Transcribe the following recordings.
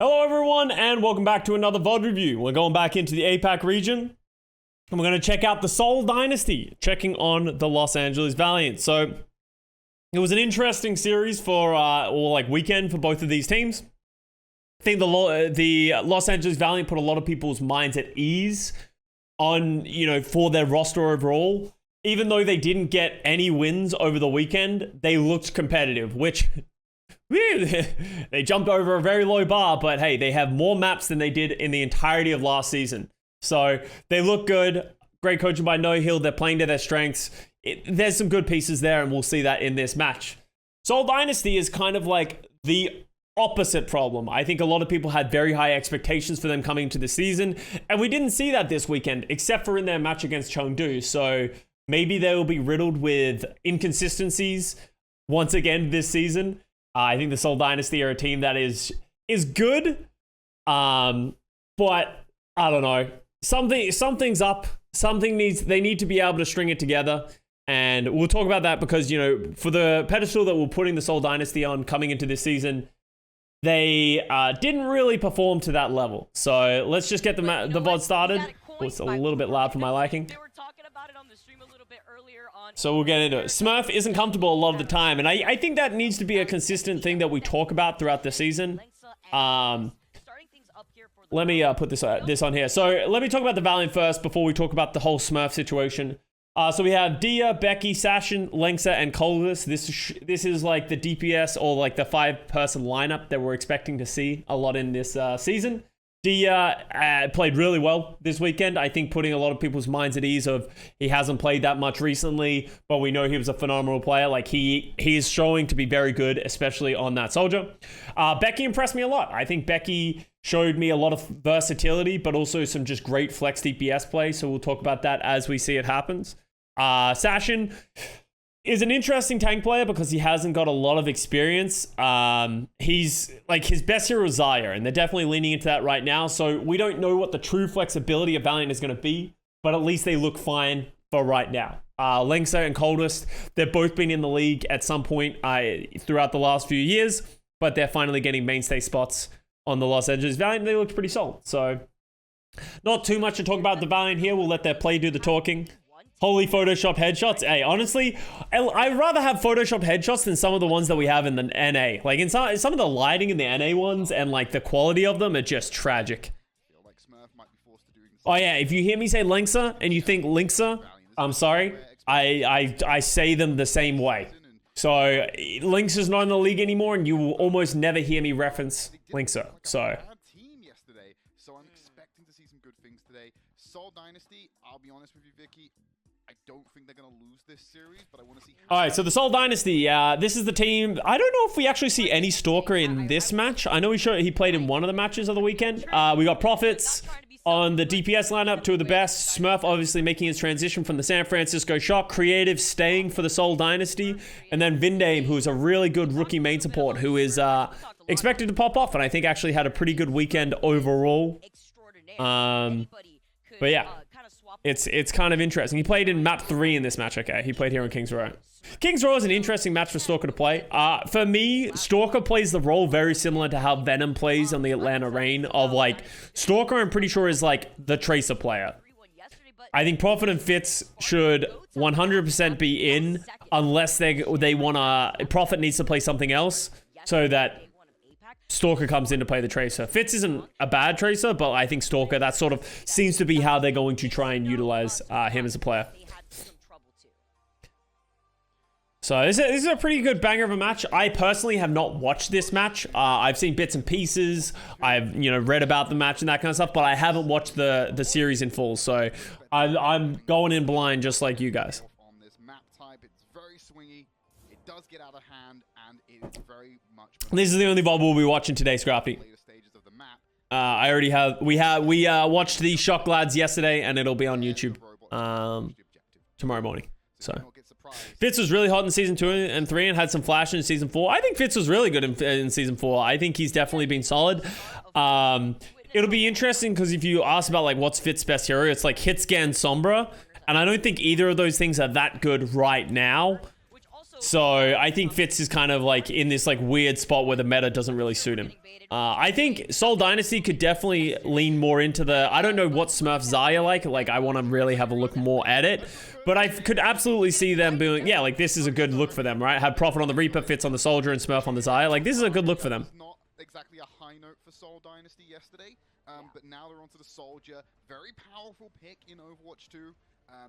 Hello everyone and welcome back to another VOD review. We're going back into the APAC region and we're going to check out the Seoul Dynasty, checking on the Los Angeles Valiant. So it was an interesting series for, weekend for both of these teams. I think the Los Angeles Valiant put a lot of people's minds at ease on, for their roster overall. Even though they didn't get any wins over the weekend, they looked competitive, which they jumped over a very low bar, but hey, they have more maps than they did in the entirety of last season. So they look good. Great coaching by No Hill. They're playing to their strengths. There's some good pieces there, and we'll see that in this match. Seoul Dynasty is kind of like the opposite problem. I think a lot of people had very high expectations for them coming into the season, and we didn't see that this weekend, except for in their match against Chengdu. So maybe they will be riddled with inconsistencies once again this season. I think the Seoul Dynasty are a team that is good, but I don't know. Something's up. They need to be able to string it together, and we'll talk about that because for the pedestal that we're putting the Seoul Dynasty on coming into this season, they didn't really perform to that level. So let's just get the VOD started. It's a little bit loud for my liking. So we'll get into it. Smurf isn't comfortable a lot of the time, and I think that needs to be a consistent thing that we talk about throughout the season. Let me put this on here. So let me talk about the Valiant first before we talk about the whole Smurf situation. So we have Dia, Becky, Sashin, Lengsa, and Colvis. This is like the DPS or like the 5-person lineup that we're expecting to see a lot in this season. Dia played really well this weekend. I think putting a lot of people's minds at ease of he hasn't played that much recently, but we know he was a phenomenal player. Like he is showing to be very good, especially on that soldier. Becky impressed me a lot. I think Becky showed me a lot of versatility, but also some just great flex DPS play. So we'll talk about that as we see it happens. Sashin is an interesting tank player because he hasn't got a lot of experience. He's like his best hero is Zaya, and they're definitely leaning into that right now. So we don't know what the true flexibility of Valiant is going to be, but at least they look fine for right now. Lengsa and Coldest, they've both been in the league at some point throughout the last few years, but they're finally getting mainstay spots on the Los Angeles Valiant. They looked pretty solid. So not too much to talk about the Valiant here. We'll let their play do the talking. Holy Photoshop headshots. Hey, honestly, I'd rather have Photoshop headshots than some of the ones that we have in the NA. Like in some of the lighting in the NA ones and like the quality of them are just tragic. Oh yeah, if you hear me say Lengsa and you think Linksa, I'm sorry. I say them the same way. So Lynx is not in the league anymore, and you will almost never hear me reference Linksa. So I'm expecting to see some good things today. Seoul Dynasty, I'll be honest with you, Vicky, I don't think they're going to lose this series, but I want to see how... All right, so the Seoul Dynasty, this is the team. I don't know if we actually see any Stalker in this match. I know he played in one of the matches of the weekend. We got Profits on the DPS lineup, two of the best. Smurf obviously making his transition from the San Francisco Shock. Creative staying for the Seoul Dynasty. And then Vindame, who's a really good rookie main support, who is expected to pop off, and I think actually had a pretty good weekend overall. But yeah, it's kind of interesting. He played in map 3 in this match. Okay, he played here in Kings Row. Kings Row is an interesting match for Stalker to play. For me, Stalker plays the role very similar to how Venom plays on the Atlanta Reign, of like, Stalker I'm pretty sure is like the Tracer player. I think Prophet and Fitz should 100% be in unless they want to... Prophet needs to play something else so that Stalker comes in to play the Tracer. Fitz isn't a bad Tracer, but I think Stalker, that sort of seems to be how they're going to try and utilize him as a player. So this is a pretty good banger of a match. I personally have not watched this match. I've seen bits and pieces. I've read about the match and that kind of stuff, but I haven't watched the series in full. So I'm going in blind just like you guys. On this map type, it's very swingy. It does get out of hand, and it is very much... This is the only VOD we'll be watching today, Scrappy. I already have... We watched the Shock Lads yesterday, and it'll be on YouTube tomorrow morning. So Fitz was really hot in season 2 and 3 and had some flash in season 4. I think Fitz was really good in season 4. I think he's definitely been solid. It'll be interesting because if you ask about like what's Fitz's best hero, it's like Hitscan Sombra, and I don't think either of those things are that good right now. So I think Fitz is kind of like in this like weird spot where the meta doesn't really suit him. I think Seoul Dynasty could definitely lean more into the, I don't know what Smurf Xayah like I want to really have a look more at it, but I could absolutely see them being, yeah, like this is a good look for them, right? Have Prophet on the Reaper, Fitz on the Soldier, and Smurf on the Xayah. Like this is a good look for them. Not exactly a high note for Seoul Dynasty yesterday, but now they're onto the Soldier. Very powerful pick in Overwatch 2.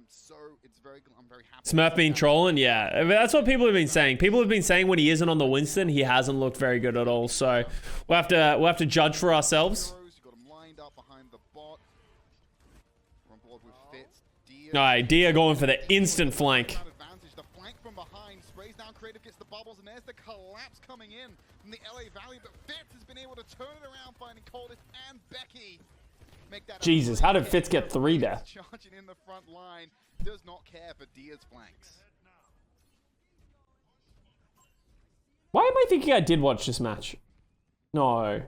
So it's I'm very happy. Smurf been trolling, yeah. I mean, that's what people have been saying. People have been saying when he isn't on the Winston, he hasn't looked very good at all. So we'll have to judge for ourselves. You got him lined up behind the bot. We're on board with Fitz. All right, Dia going for the instant flank. Advantage. The flank from behind sprays down Creative, gets the bubbles, and there's the collapse coming in from the LA Valiant. But Fitz has been able to turn it around, finding Coldest and Becky. Jesus, how did Fitz get 3 there? Charging in the front line, does not care for Dia's flanks. Why am I thinking I did watch this match? No. I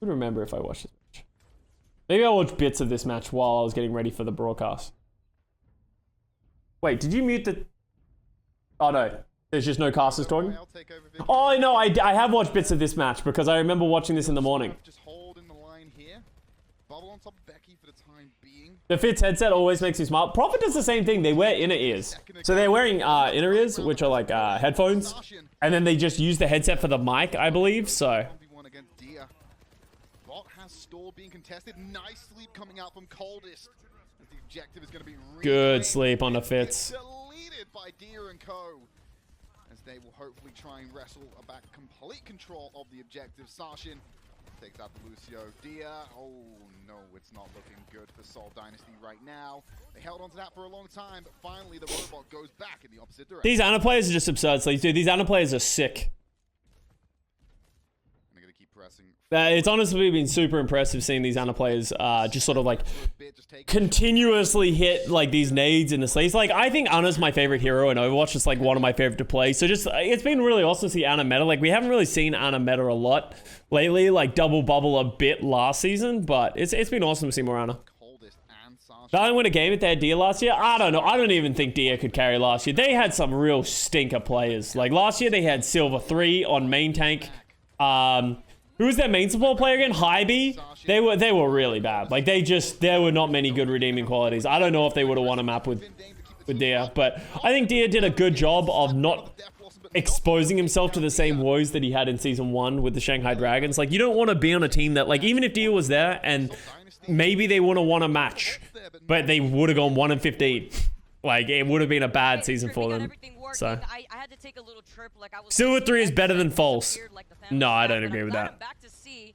couldn't remember if I watched this match. Maybe I watched bits of this match while I was getting ready for the broadcast. Wait, did you mute the... Oh no, there's just no casters talking? Oh no, I have watched bits of this match because I remember watching this in the morning. Just hold in the line here. Bubble on top of Becky for the time being. The Fitz headset always makes you smile. Prophet does the same thing. They wear inner ears. So they're wearing inner ears, which are like headphones. And then they just use the headset for the mic, I believe. So. Bot has stall being contested. Nice sleep coming out from Coldest. The objective is going to be good sleep on the Fitz. Deleted by Dia and Co. As they will hopefully try and wrestle back complete control of the objective. Sashin takes out the Lucio. Dia, oh no, it's not looking good for Seoul Dynasty right now. They held on to that for a long time, but finally the robot goes back in the opposite direction. These Ana players are just absurd, Sleeves, dude. These Ana players are sick. They're gonna keep pressing. It's honestly been super impressive seeing these Ana players just sort of like continuously hit like these nades in the sleeves. Like I think Ana's my favorite hero in Overwatch. It's like one of my favorite to play. So just it's been really awesome to see Ana meta. Like we haven't really seen Ana meta a lot lately. Like double bubble a bit last season, but it's been awesome to see more Ana. Valiant win a game at their Dia last year. I don't know. I don't even think Dia could carry last year. They had some real stinker players. Like last year they had Silver 3 on main tank. Who was their main support player again? Hybe. They were really bad. Like there were not many good redeeming qualities. I don't know if they would have won a map with Dia, but I think Dia did a good job of not exposing himself to the same woes that he had in season 1 with the Shanghai Dragons. Like you don't want to be on a team that like even if Dia was there and maybe they wouldn't have won a match, but they would have gone 1-15. Like it would have been a bad season for them. So I had to take a little trip, like I was Silver 3 is better than false. No, I don't agree with that. I'm back to see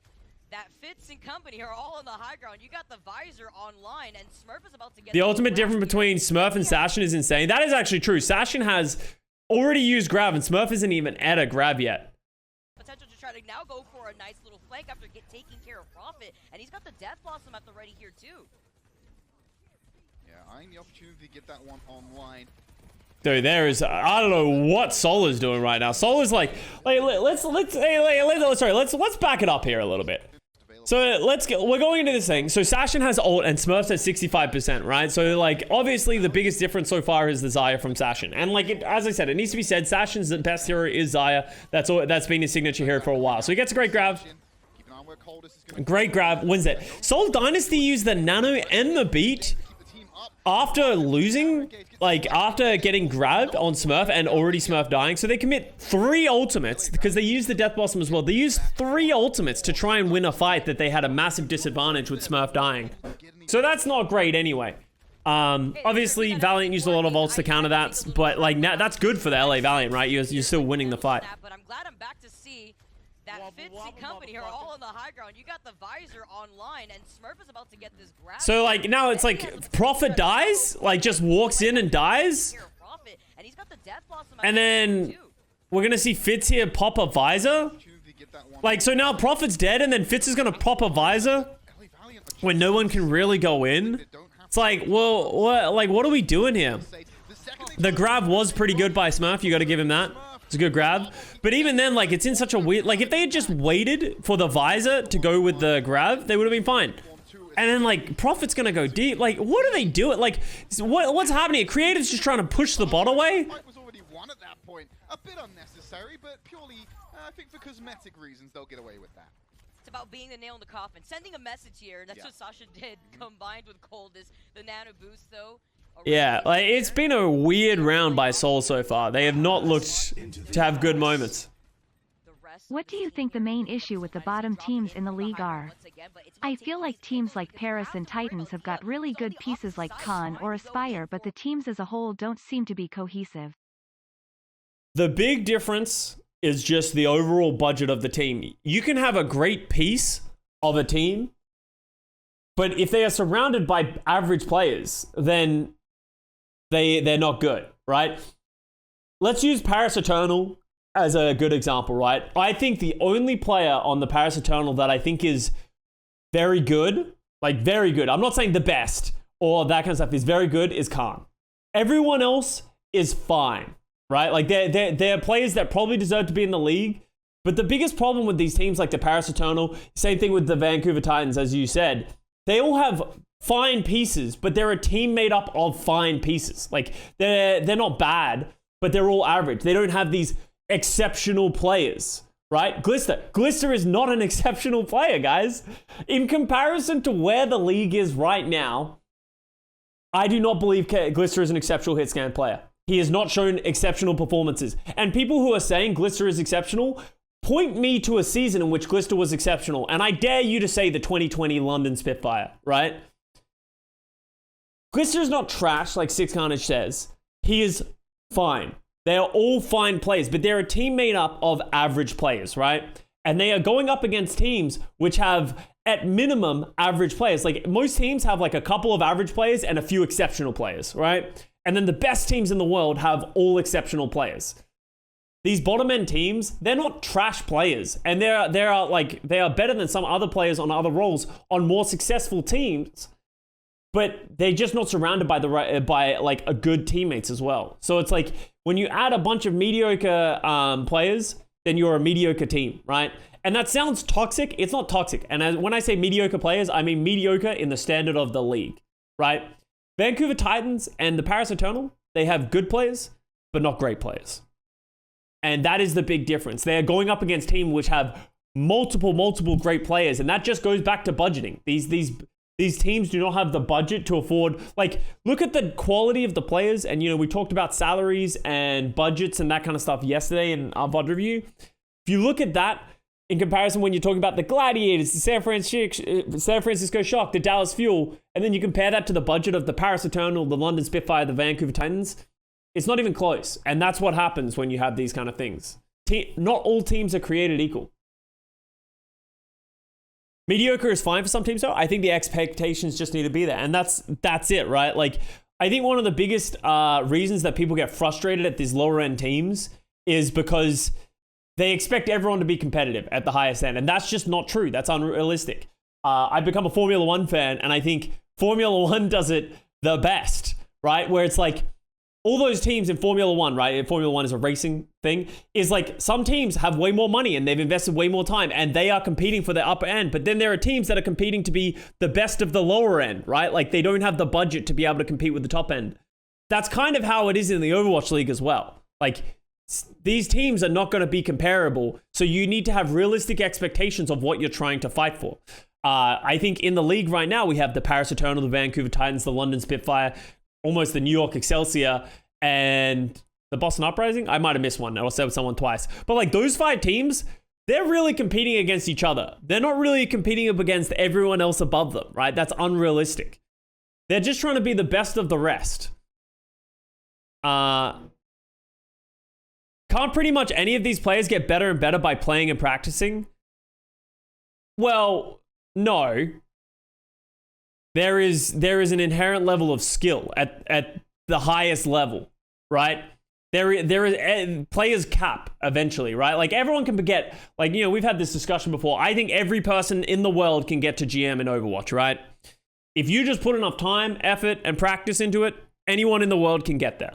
that Fitz and company are all on the high ground. You got the visor online, and Smurf is about to get the ultimate difference between Smurf and Sashin is insane. That is actually true. Sashin has already used grab, and Smurf isn't even at a grab yet. Potential to try to now go for a nice little flank after taking care of Prophet, and he's got the Death Blossom at the ready here too. Yeah, eyeing the opportunity to get that one online. Dude, there is, I don't know what Sol is doing right now. Sol is like let's back it up here a little bit. So we're going into this thing. So Sashin has ult and Smurf's at 65%, right? So like, obviously the biggest difference so far is the Xayah from Sashin. And like, as I said, it needs to be said, Sashin's the best hero is Xayah. That's been his signature hero for a while. So he gets a great grab. Great grab, wins it. Seoul Dynasty used the nano and the beat after losing, like after getting grabbed on Smurf and already Smurf dying. So they commit 3 ultimates because they use the Death Blossom as well. They use 3 ultimates to try and win a fight that they had a massive disadvantage with Smurf dying. So that's not great anyway. Obviously Valiant used a lot of ults to counter that, but like that's good for the LA Valiant, right? You're still winning the fight. But I'm glad I'm back to see that Fitz and company are all on the high ground. You got the visor online, and Smurf is about to get this grab. So like now it's like Prophet dies, like just walks in and dies, and then we're gonna see Fitz here pop a visor. Like so now Prophet's dead, and then Fitz is gonna pop a visor when no one can really go in. It's like, well, what are we doing here? The grab was pretty good by Smurf. You got to give him that. It's a good grab. But even then, like, it's in such a weird... Like, if they had just waited for the visor to go with the grab, they would have been fine. And then, like, Prophet's gonna go deep. Like, what are they doing? Like, what's happening? Creative's just trying to push the bot away? a bit unnecessary, but purely, I think for cosmetic reasons, they'll get away with that. It's about being the nail in the coffin, sending a message here. That's what Sasha did, combined with Coldest. The nano boost, though. Yeah, like it's been a weird round by Seoul so far. They have not looked to have good moments. What do you think the main issue with the bottom teams in the league are? I feel like teams like Paris and Titans have got really good pieces like Khan or Aspire, but the teams as a whole don't seem to be cohesive. The big difference is just the overall budget of the team. You can have a great piece of a team, but if they are surrounded by average players, then they're not good, right? Let's use Paris Eternal as a good example, right? I think the only player on the Paris Eternal that I think is very good, like very good, I'm not saying the best or that kind of stuff, is very good, is Khan. Everyone else is fine. Right? Like they're players that probably deserve to be in the league. But the biggest problem with these teams like the Paris Eternal, same thing with the Vancouver Titans, as you said, they all have fine pieces, but they're a team made up of fine pieces. Like they're not bad, but they're all average. They don't have these exceptional players, right? Glister is not an exceptional player, guys. In comparison to where the league is right now, I do not believe Glister is an exceptional hit scan player. He has not shown exceptional performances. And people who are saying Glister is exceptional, point me to a season in which Glister was exceptional. And I dare you to say the 2020 London Spitfire, right? Glister is not trash like Six Carnage says. He is fine. They are all fine players, but they're a team made up of average players, right? And they are going up against teams which have, at minimum, average players. Like most teams have like a couple of average players and a few exceptional players, right? And then the best teams in the world have all exceptional players. These bottom end teams, they're not trash players, and they are better than some other players on other roles on more successful teams, but they're just not surrounded by like a good teammates as well. So it's like when you add a bunch of mediocre players, then you're a mediocre team, right? And that sounds toxic. It's not toxic. And when I say mediocre players, I mean mediocre in the standard of the league, right? Vancouver Titans and the Paris Eternal, they have good players, but not great players. And that is the big difference. They are going up against teams which have multiple great players, and that just goes back to budgeting. These teams do not have the budget to afford, like, look at the quality of the players, and, you know, we talked about salaries and budgets and that kind of stuff yesterday in our VOD review. If you look at that, in comparison, when you're talking about the Gladiators, the San Francisco Shock, the Dallas Fuel, and then you compare that to the budget of the Paris Eternal, the London Spitfire, the Vancouver Titans, it's not even close. And that's what happens when you have these kind of things. Not all teams are created equal. Mediocre is fine for some teams, though. I think the expectations just need to be there. And that's it, right? Like, I think one of the biggest reasons that people get frustrated at these lower end teams is because they expect everyone to be competitive at the highest end. And that's just not true. That's unrealistic. I've become a Formula One fan, and I think Formula One does it the best, right? Where it's like all those teams in Formula One, right? Formula One is a racing thing, is like some teams have way more money and they've invested way more time and they are competing for the upper end. But then there are teams that are competing to be the best of the lower end, right? Like they don't have the budget to be able to compete with the top end. That's kind of how it is in the Overwatch League as well. Like, these teams are not going to be comparable, so you need to have realistic expectations of what you're trying to fight for. I think in the league right now, we have the Paris Eternal, the Vancouver Titans, the London Spitfire, almost the New York Excelsior, and the Boston Uprising. I might have missed one. I said someone twice. But like those 5 teams, they're really competing against each other. They're not really competing up against everyone else above them, right? That's unrealistic. They're just trying to be the best of the rest. Can't pretty much any of these players get better and better by playing and practicing? Well, no. There is an inherent level of skill at the highest level, right? There is players cap eventually, right? Like everyone can get, like, you know, we've had this discussion before. I think every person in the world can get to GM in Overwatch, right? If you just put enough time, effort, and practice into it, anyone in the world can get there.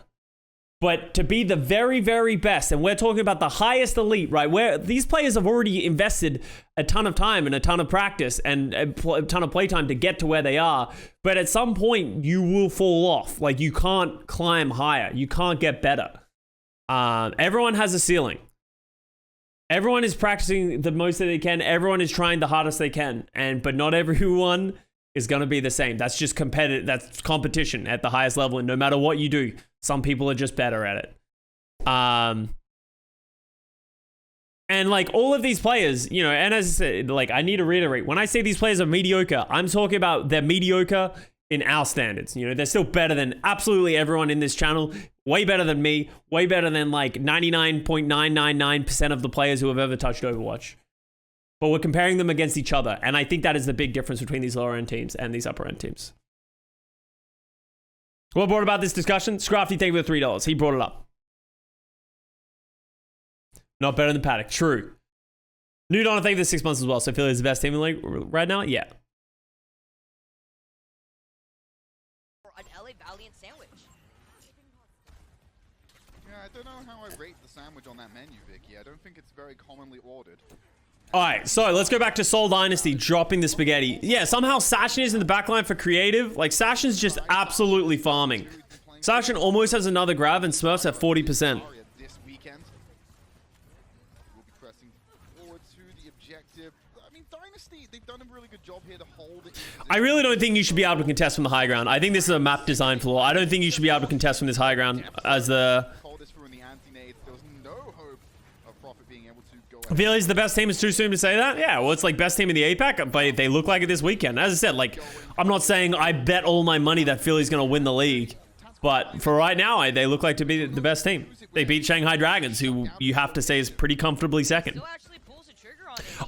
But to be the very, very best, and we're talking about the highest elite, right? Where these players have already invested a ton of time and a ton of practice and a ton of playtime to get to where they are. But at some point, you will fall off. Like, you can't climb higher. You can't get better. Everyone has a ceiling. Everyone is practicing the most that they can. Everyone is trying the hardest they can. But not everyone is going to be the same. That's just competitive. That's competition at the highest level. And no matter what you do, some people are just better at it. And like all of these players, you know, and as I said, like I need to reiterate, when I say these players are mediocre, I'm talking about they're mediocre in our standards. You know, they're still better than absolutely everyone in this channel, way better than me, way better than like 99.999% of the players who have ever touched Overwatch. But we're comparing them against each other, and I think that is the big difference between these lower end teams and these upper end teams. What brought about this discussion? Scrafty, thank you for the $3. He brought it up. Not better than Paddock. True. New Dawn, thank you for the 6 months as well. So Philly is the best team in the league right now? Yeah. An LA Valiant sandwich. Yeah, I don't know how I rate the sandwich on that menu, Vicky. I don't think it's very commonly ordered. Alright, so let's go back to Seoul Dynasty dropping the spaghetti. Yeah, somehow Sashin is in the backline for creative. Like, Sashin's just absolutely farming. Sashin almost has another grab and Smurfs at 40%. This weekend, we'll be pressing forward to the objective. I mean, Dynasty, they've done a really good job here to hold it. I really don't think you should be able to contest from the high ground. I think this is a map design flaw. I don't think you should be able to contest from this high ground as the... I feel he's the best team. It's too soon to say that. Yeah, well, it's like best team in the APAC, but they look like it this weekend. As I said, like, I'm not saying I bet all my money that Philly's going to win the league, but for right now, they look like to be the best team. They beat Shanghai Dragons, who you have to say is pretty comfortably second.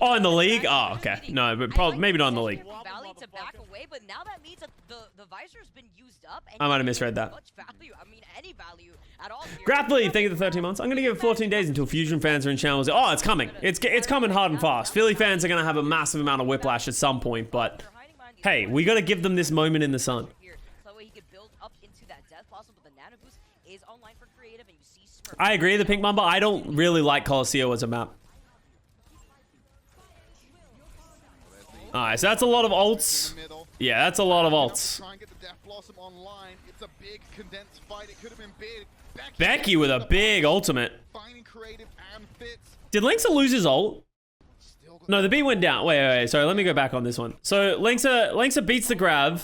Oh, in the league? Oh, okay. No, but probably maybe not in the league. To back away, but now that means that the visor's been used up. And I might have misread that. Much value. I mean, any value at all. Grapply, thank you for the 13 months. I'm going to give it 14 days until Fusion fans are in channels. Oh, it's coming. It's coming hard and fast. Philly fans are going to have a massive amount of whiplash at some point, but hey, we got to give them this moment in the sun. I agree, the Pink Mamba. I don't really like Colosseo as a map. Alright, so that's a lot of ults. Yeah, that's a lot of ults. Becky with a big ultimate. Did Linksa lose his ult? No, the B went down. Wait, sorry, let me go back on this one. So Linksa beats the grab.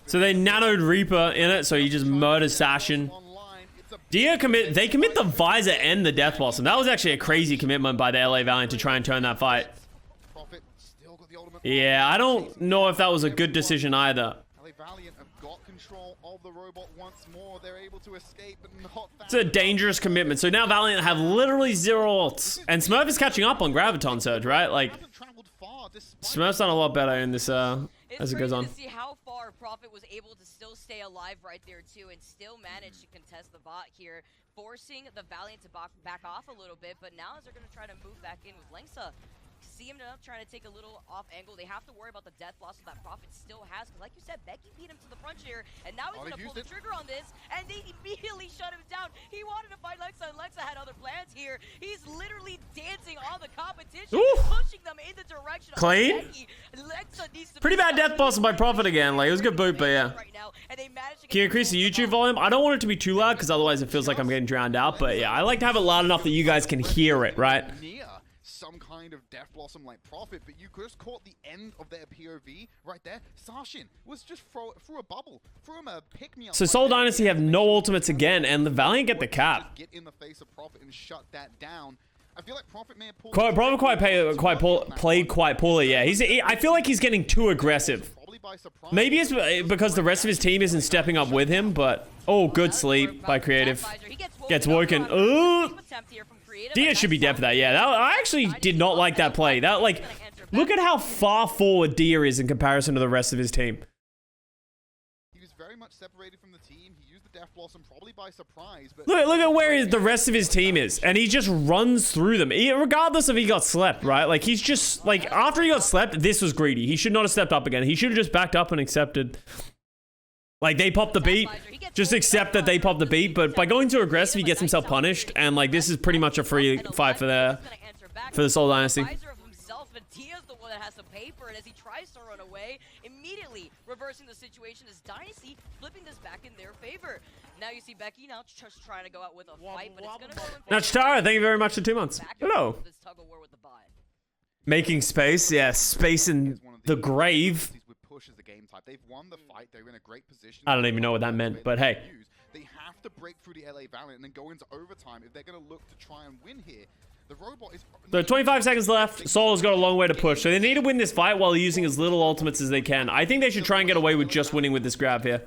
So they nanoed Reaper in it, so he just murders Sashin. Dia they commit the Visor and the Death Blossom. That was actually a crazy commitment by the LA Valiant to try and turn that fight. Yeah, I don't know if that was a good decision either. It's a dangerous commitment. So now Valiant have literally 0 ults. And Smurf is catching up on Graviton Surge, right? Like, Smurf's done a lot better in this as it goes on. To see how far Prophet was able to still stay alive right there too and still manage to contest the bot here, forcing the Valiant to back off a little bit, but now as they're going to try to move back in with Linksa, see him trying to take a little off angle. They have to worry about the death loss that Prophet still has, because like you said, Becky beat him to the front here, and now he's going to pull the trigger on this, and they immediately shut him down. He wanted to fight Linksa, and Linksa had other plans here. He's literally dancing on the competition, pushing them in the direction of Becky. Linksa needs to pretty bad death boss by Prophet again. Like, it was a good boot, but yeah. Can you increase the YouTube volume? I don't want it to be too loud, because otherwise it feels like I'm getting drowned out, but yeah, I like to have it loud enough that you guys can hear it, right? Some kind of Death Blossom like Prophet, but you just caught the end of their POV right there. Sashin was just through a bubble, threw him a pick-me-up. So Seoul Dynasty have no ultimates again, and the Valiant get the cap. Get in the face of Prophet and shut that down. I feel like Prophet may have pulled Prophet played quite poorly. Yeah, I feel like he's getting too aggressive. Maybe it's because the rest of his team isn't stepping up with him, but oh, good sleep by creative. Gets woken. Ooh. Dia should be dead for that. Yeah, I actually did not like that play. That, like, look at how far forward Dia is in comparison to the rest of his team. He was very much separated from the team. He used the Death Blossom probably by surprise. But look at where the rest of his team is, and he just runs through them, regardless if he got slept, right? Like, he's just, like, after he got slept, this was greedy. He should not have stepped up again. He should have just backed up and accepted. Like, they popped the beat. Just accept that they popped the beat, but by going too aggressive, he gets himself punished, and like this is pretty much a free fight for the Seoul Dynasty. but Dia's the one that has to pay for it as he tries to run away, immediately reversing the situation as Dynasty flipping this back in their favor. Now you see Becky now just trying to go out with a fight, but it's gonna go in Now, Chitara, thank you very much for 2 months. Hello. this tug of war with the bot. Making space, yeah, space in the grave. Pushes the game type. They've won the fight. They're in a great position. I don't even know what that meant, but hey. They have to break through the LA Valiant and then go into overtime if they're going to look to try and win here. The robot is... So 25 seconds left. Soul's got a long way to push. So they need to win this fight while using as little ultimates as they can. I think they should try and get away with just winning with this grab here.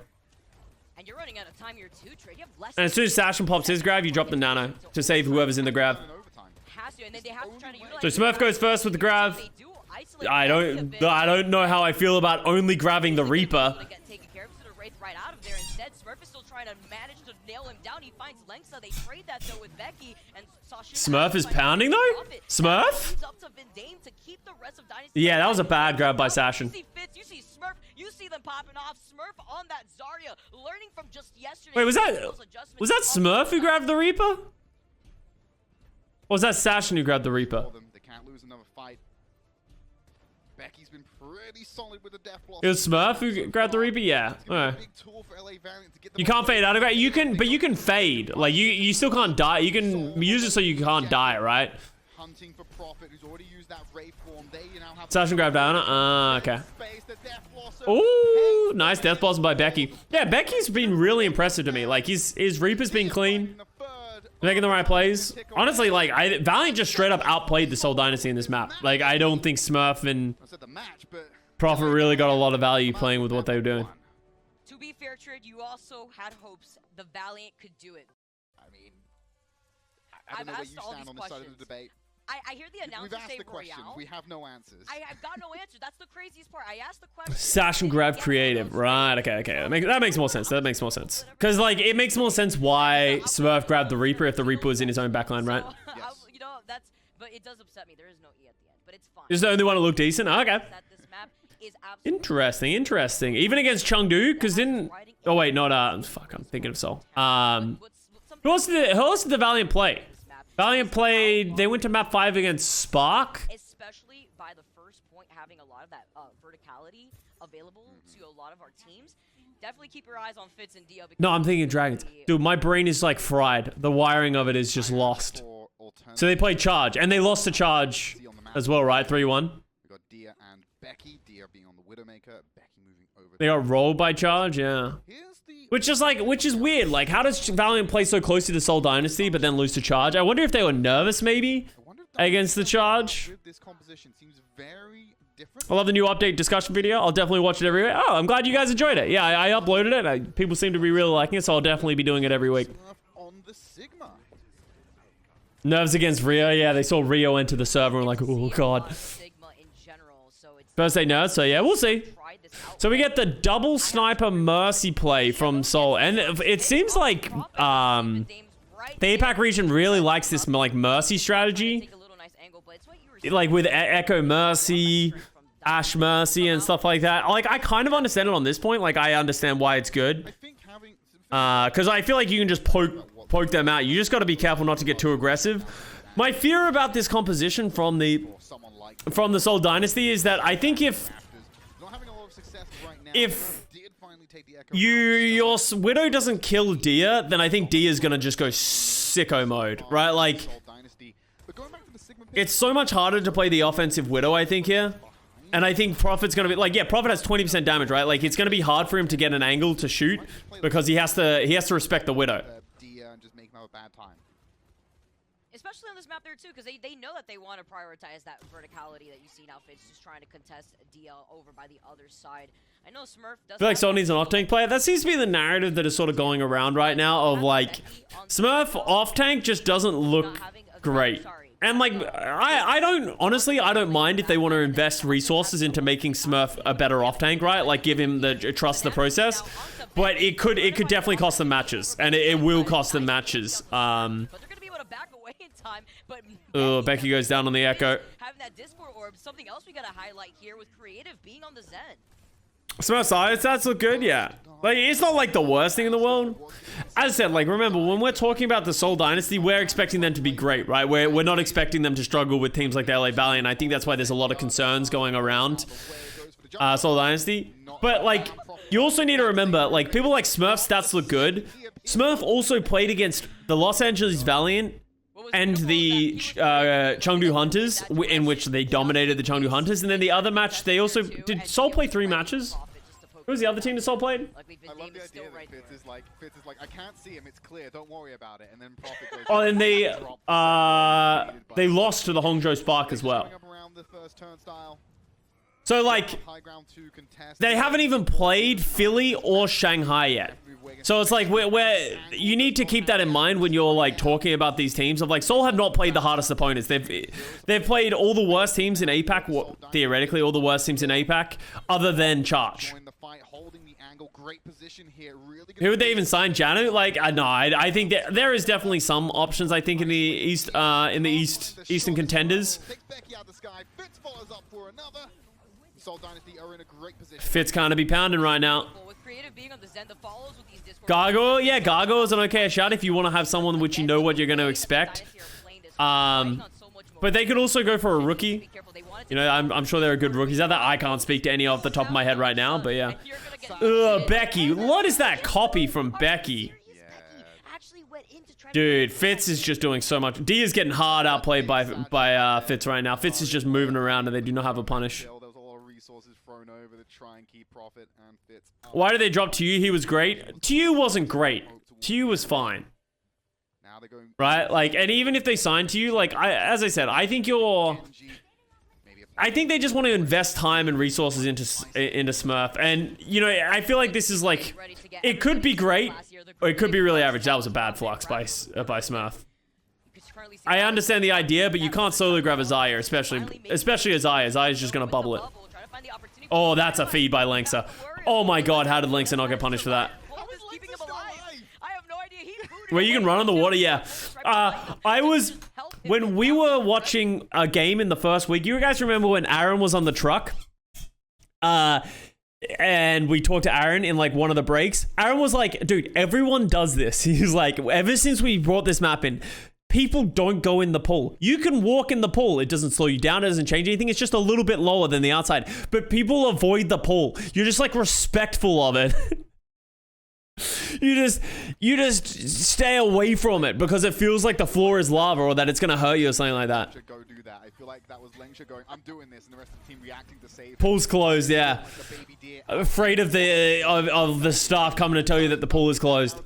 And you're running out of time here too, Trey. You have less And as soon as Sashin pops his grab, you drop the nano to save whoever's in the grab. So Smurf goes first with the grab. I don't know how I feel about only grabbing the Reaper. Right out of there. Instead, Smurf is still trying to manage to nail him down. He finds Lengsa. They trade that though with Becky, and Smurf is pounding though? Smurf? Yeah, that was a bad grab by Sashin. You see Smurf, you see them popping off. Smurf on that Zarya, learning from just yesterday. Wait, was that Smurf who grabbed the Reaper? Or was that Sashin who grabbed the Reaper? They can't lose another fight. Becky's been pretty solid with the death block. It was Smurf who grabbed the Reaper? Yeah. Alright. You can't fade out of it. But you can fade. Like you still can't die. You can use it so you can't die, right? Hunting for profit, who's already used that Wraith form. They now have Sashin grabbed down. Okay. Ooh, nice death blossom by Becky. Yeah, Becky's been really impressive to me. Like his Reaper's been clean. Making the right plays. Honestly, like Valiant just straight up outplayed the Seoul Dynasty in this map. Like I don't think Smurf and Prophet really got a lot of value playing with what they were doing. To be fair, Trade, you also had hopes the Valiant could do it. I mean, I don't know where you stand on this side of the debate. I hear the announcers We've asked say the questions. Royale. We have no answers. I've got no answer. That's the craziest part. I asked the question. Sashin grab creative. Right, okay. That makes more sense. That makes more sense. Because, like, it makes more sense why Smurf grabbed the Reaper if the Reaper was in his own backline, right? Yes. You know, but it does upset me. There is no E at the end, but it's fine. Is the only one to look decent? Oh, okay. Interesting. Even against Chengdu, because didn't... Oh, wait, not... Fuck, I'm thinking of Seoul. Who else did the Valiant play? Valiant played... They went to map 5 against Spark. Especially by the first point, having a lot of that verticality available to a lot of our teams. Definitely keep your eyes on Fitz and Dio. No, I'm thinking Dragons. Dude, my brain is like fried. The wiring of it is just lost. So they played Charge, and they lost to Charge as well, right? 3-1. We got Dia and Becky. Dia being on the Widowmaker. Becky moving over. They got rolled by Charge, yeah. Which is weird. Like, how does Valiant play so close to the Seoul Dynasty, but then lose to Charge? I wonder if they were nervous, maybe, against the Charge. This composition seems very different. I love the new update discussion video. I'll definitely watch it every week. Oh, I'm glad you guys enjoyed it. Yeah, I uploaded it. People seem to be really liking it, so I'll definitely be doing it every week. On the Sigma. Nerves against Rio. Yeah, they saw Rio enter the server and were like, oh, God. First they nerfed, so yeah, we'll see. So we get the double sniper mercy play from Seoul, and it seems like the APAC region really likes this like mercy strategy, like with Echo mercy, Ash mercy, and stuff like that. Like I kind of understand it on this point. Like I understand why it's good, because I feel like you can just poke them out. You just got to be careful not to get too aggressive. My fear about this composition from the Seoul Dynasty is that I think if your Widow doesn't kill Dia, then I think Dia's gonna just go sicko mode, right? Like, it's so much harder to play the offensive Widow, I think, here. And I think Prophet's gonna be, like, yeah, Prophet has 20% damage, right? Like, it's gonna be hard for him to get an angle to shoot because he has to respect the Widow. Especially on this map there too, because they know that they want to prioritize that verticality that you see now. Fitz just trying to contest Dia over by the other side. I know Smurf does. I feel like Seoul needs an off-tank player. That seems to be the narrative that is sort of going around right now of like, Smurf off-tank just doesn't look great. And like, I don't mind if they want to invest resources into making Smurf a better off-tank, right? Like give him the trust the process. But it could definitely cost them matches. And it will cost them matches. Oh, Becky goes down on the Echo. Having that Discord orb, something else we gotta highlight here with Creative being on the Zen. Smurf stats look good, yeah. Like, it's not like the worst thing in the world. As I said, like, remember, when we're talking about the Seoul Dynasty, we're expecting them to be great, right? We're not expecting them to struggle with teams like the LA Valiant. I think that's why there's a lot of concerns going around Seoul Dynasty. But, like, you also need to remember, like, people like Smurf stats look good. Smurf also played against the Los Angeles Valiant and the Chengdu Hunters, in which they dominated the Chengdu Hunters. And then the other match, they also... Did Seoul play 3 matches? Who was the other team that Seoul played? I love the idea that Fitz is like, I can't see him, it's clear, don't worry about it. And then Prophet goes... Oh, and they lost to the Hangzhou Spark as well. So, like, they haven't even played Philly or Shanghai yet. So it's like, you need to keep that in mind when you're, like, talking about these teams. Of like, Seoul have not played the hardest opponents. They've played all the worst teams in APAC, well, theoretically, all the worst teams in APAC, other than Charge. Who would they even sign? Janu? Like, no, I think that there is definitely some options, I think, in the Eastern contenders. Fitz kind of be pounding right now. Gargoyle, yeah, Gargoyle is an okay shot if you want to have someone which you know what you're going to expect. But they could also go for a rookie. You know, I'm sure there are good rookies out there. I can't speak to any off the top of my head right now, but yeah. Becky. What is that copy from Becky? Dude, Fitz is just doing so much. D is getting hard outplayed by Fitz right now. Fitz is just moving around and they do not have a punish. Why did they drop to you? He was great. To you wasn't great. To you was fine. Right? Like, and even if they signed to you, like, as I said, I think they just want to invest time and resources into Smurf. And, you know, I feel like this is like, it could be great, or it could be really average. That was a bad flux by Smurf. I understand the idea, but you can't solo grab a Zaya, especially a Zaya. Zaya's just going to bubble it. Oh, that's a feed by Lengsa. Oh my god, how did Lengsa not get punished for that? Where you can run on the water, yeah. When we were watching a game in the first week, you guys remember when Aaron was on the truck? And we talked to Aaron in like one of the breaks. Aaron was like, dude, everyone does this. He's like, ever since we brought this map in, people don't go in the pool. You can walk in the pool. It doesn't slow you down. It doesn't change anything. It's just a little bit lower than the outside. But people avoid the pool. You're just like respectful of it. You just stay away from it because it feels like the floor is lava or that it's gonna hurt you or something like that. Go do that. I feel like that was Lengsha going, I'm doing this, and the rest of the team reacting to save. Pool's closed, yeah. Afraid of the staff coming to tell you that the pool is closed.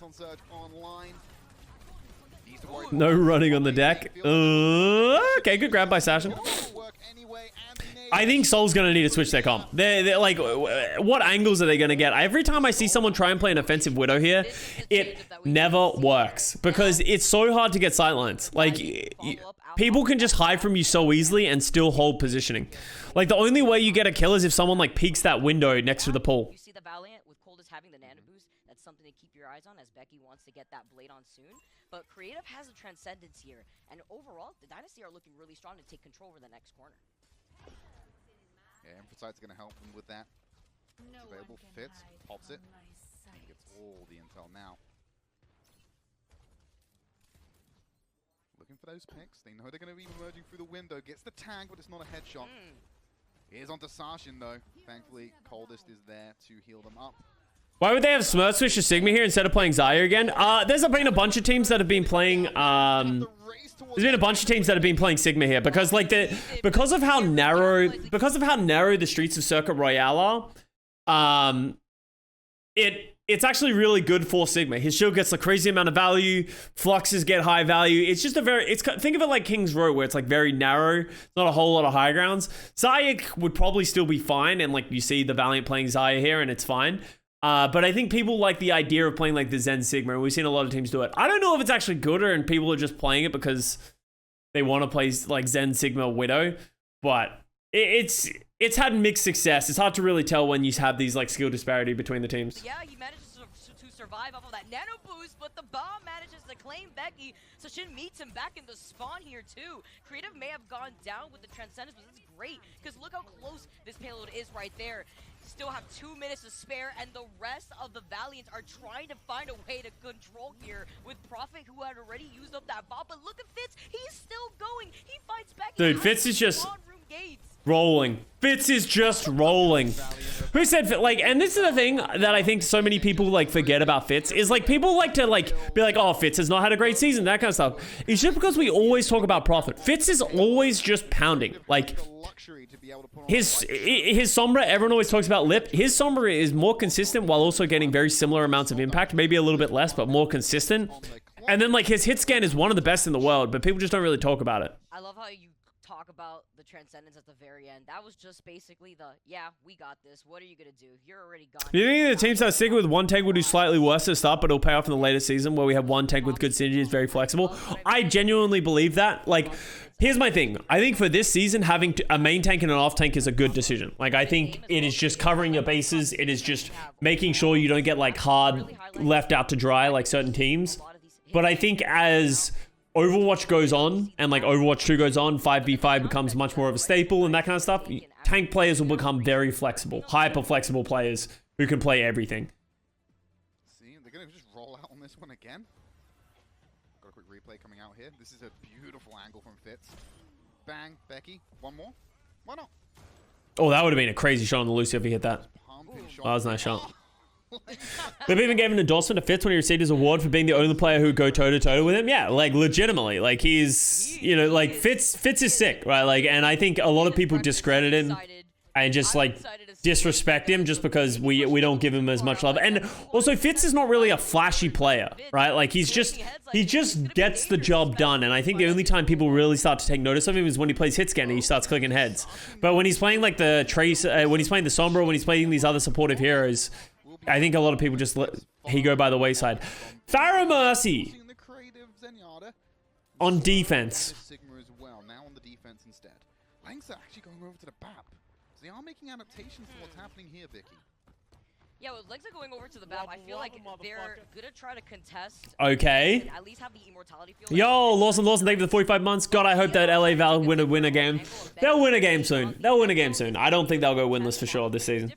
No running on the deck. Okay, good grab by Sashin. I think Seoul's gonna need to switch their comp. They're like, what angles are they gonna get? Every time I see someone try and play an offensive Widow here, it never works because it's so hard to get sightlines. Like, people can just hide from you so easily and still hold positioning. Like, the only way you get a kill is if someone like peeks that window next to the pool. You see the Valiant with Coldest having the nano boost. That's something to keep your eyes on as Becky wants to get that blade on soon. But Creative has a transcendence here, and overall, the Dynasty are looking really strong to take control over the next corner. Yeah, Emphasite's going to help them with that. It's available, Fitz, pops it, and gets all the intel now. Looking for those picks. They know they're going to be emerging through the window. Gets the tag, but it's not a headshot. Here's onto Sashin, though. Thankfully, Coldest is there to heal them up. Why would they have Smurf switch to Sigma here instead of playing Zaya again? There's been a bunch of teams that have been playing, there's been a bunch of teams that have been playing Sigma here because like because of how narrow the streets of Circuit Royale are, it's actually really good for Sigma. His shield gets a crazy amount of value, fluxes get high value. It's just think of it like King's Row where it's like very narrow, not a whole lot of high grounds. Zaya would probably still be fine, and like you see the Valiant playing Zaya here and it's fine. But I think people like the idea of playing like the Zen Sigma, and we've seen a lot of teams do it. I don't know if it's actually good or and people are just playing it because they want to play like Zen Sigma Widow, but it's had mixed success. It's hard to really tell when you have these like skill disparity between the teams. Yeah, he managed to survive off of that nano boost, but the bomb manages to claim Becky. So Shin meets him back in the spawn here too. Creative may have gone down with the Transcendence, but it's great because look how close this payload is right there. Still have 2 minutes to spare, and the rest of the Valiants are trying to find a way to control here with Prophet, who had already used up that bot. But look at Fitz, he's still going. He fights Becky. Dude, Fitz is just rolling. Fitz is just rolling. Who said Fitz? Like, and this is the thing that I think so many people like forget about Fitz is like people like to like be like, oh, Fitz has not had a great season, that kind of stuff. It's just because we always talk about Prophet. Fitz is always just pounding. Like his Sombra, everyone always talks about Lip. His Sombra is more consistent while also getting very similar amounts of impact, maybe a little bit less, but more consistent. And then like his hit scan is one of the best in the world, but people just don't really talk about it. I love how you talk about the Transcendence at the very end. That was just basically the, yeah, we got this. What are you going to do? You're already gone. Do you think the teams that stick with one tank will do slightly worse at the start, but it'll pay off in the later season where we have one tank with good synergy is very flexible? I genuinely believe that. Like, here's my thing. I think for this season, having a main tank and an off tank is a good decision. Like, I think it is just covering your bases. It is just making sure you don't get, like, hard left out to dry like certain teams. But I think as Overwatch goes on and like Overwatch 2 goes on, 5v5 becomes much more of a staple and that kind of stuff, tank players will become very flexible, hyper flexible players who can play everything. See, they're going to just roll out on this one again. Got a quick replay coming out here. This is a beautiful angle from Fitz. Bang, Becky. One more. Why not? Oh, that would have been a crazy shot on the Lucio if he hit that. Oh, that was a nice shot. They've even gave an endorsement to Fitz when he received his award for being the only player who go toe-to-toe with him. Yeah, like legitimately. Like he's, you know, like Fitz is sick, right? Like, and I think a lot of people discredit him and just like disrespect him just because we don't give him as much love. And also Fitz is not really a flashy player, right? Like he just gets the job done. And I think the only time people really start to take notice of him is when he plays hit scan and he starts clicking heads. But when he's playing like the Trace, when he's playing the Sombra, when he's playing these other supportive heroes, I think a lot of people just let he go by the wayside. Farah Mercy on defense. Sigma as well. Now on the defense instead. Langs are actually going over to the BAP. So they are making adaptations to what's happening here, Vicky. Yeah, with Legs are going over to the BAP, I feel like they're gonna try to contest. Okay. At least have the immortality field. Yo, Lawson, thank you for the 45 months. God, I hope that LA Val win a game. They'll win a game soon. They'll win a game soon. I don't think they'll go winless for sure this season.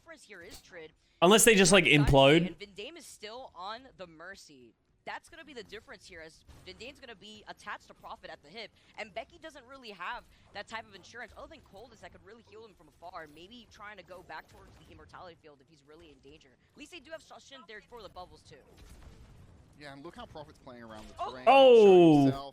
Unless they just like implode. And Vindame is still on the Mercy. That's going to be the difference here, as Vindame's going to be attached to Prophet at the hip, and Becky doesn't really have that type of insurance other than Coldest that could really heal him from afar, maybe trying to go back towards the immortality field if he's really in danger. At least they do have Shin there for the bubbles too. Yeah, and look how Prophet's playing around the terrain. Oh.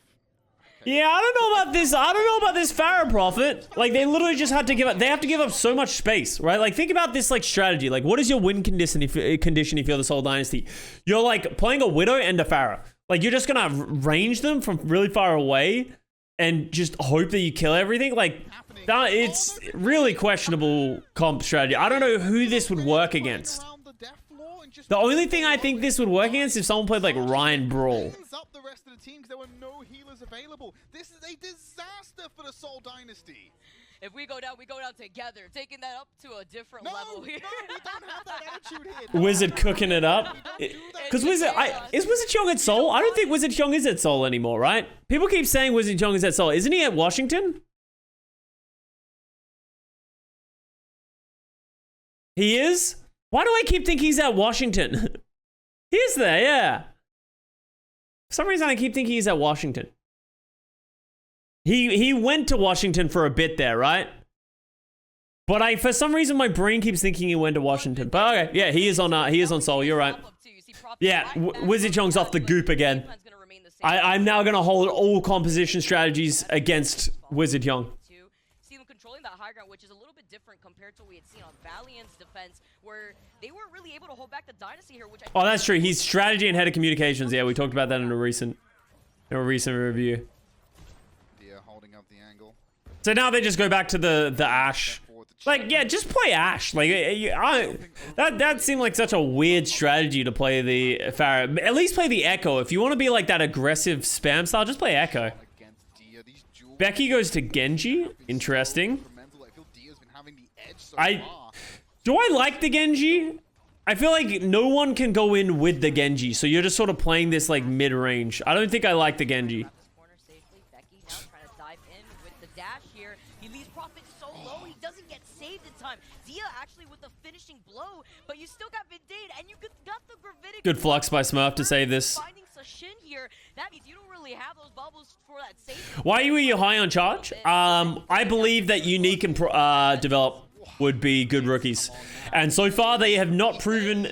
Yeah, I don't know about this. I don't know about this Farah Prophet. Like, they literally just had to give up. They have to give up so much space, right? Like, think about this, like, strategy. Like, what is your win condition if you're the Seoul Dynasty? You're, like, playing a Widow and a Farah. Like, you're just gonna range them from really far away and just hope that you kill everything. Like, that, it's really questionable comp strategy. I don't know who this would work against. The only thing I think this would work against is if someone played, like, Ryan Brawl. The rest of the teams, there were no healers available. This is a disaster for the Seoul Dynasty. If we go down together, taking that up to a different level here. No, we don't have that attitude here. Wizard cooking it up. Because Wizard, is Wizard Chong at Seoul? I don't think Wizard Chong is at Seoul anymore, right? People keep saying Wizard Chong is at Seoul. Isn't he at Washington? He is? Why do I keep thinking he's at Washington? He is there, yeah. For some reason, I keep thinking he's at Washington. He went to Washington for a bit there, right? But for some reason, my brain keeps thinking he went to Washington. But okay, yeah, he is on Seoul. You're right. Yeah, Wizard Chong's off the goop again. I'm now gonna hold all composition strategies against Wizard Young. See them controlling that high ground, which is a little bit different compared to what we had seen on Valiant's defense, where they weren't really able to hold back the Dynasty here. Which oh, that's true. He's strategy and head of communications. Yeah, we talked about that in a recent review. Yeah, holding up the angle. So now they just go back to the Ashe. Like, yeah, just play Ashe. Like, that seemed like such a weird strategy to play the Farah. At least play the Echo. If you want to be like that aggressive spam style, just play Echo. Becky goes to Genji. Interesting. Do I like the Genji? I feel like no one can go in with the Genji, so you're just sort of playing this like mid-range. I don't think I like the Genji. This corner safely. Becky now trying to dive in with the dash here. He leaves Prophet so low, he doesn't get saved in time. Dia actually with the finishing blow, but you still got Vindade, and you got the Gravitic. Good flux by Smurf to save this. Finding Sashin here, that means you don't really have those bubbles for that save. Why are you high on charge? I believe that Unique and Develop would be good rookies, and so far they have not proven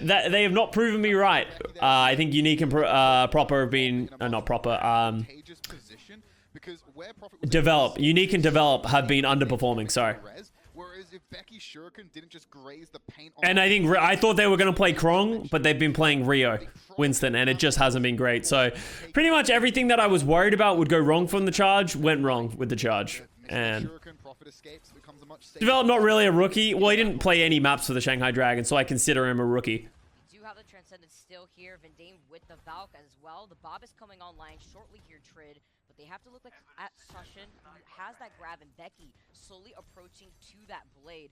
me right. I think Unique and Proper have been not Proper. Develop, Unique and Develop have been underperforming. Sorry. And I thought they were going to play Krong, but they've been playing Rio Winston, and it just hasn't been great. So pretty much everything that I was worried about would go wrong from the charge went wrong with the charge. And Develop, not really a rookie. Well, he didn't play any maps for the Shanghai Dragon, so I consider him a rookie. You do have the Transcendence still here. Vindane with the Valk as well. The Bob is coming online shortly here, Trid. But they have to look like at Sashin, who has that grab, and Becky slowly approaching to that blade.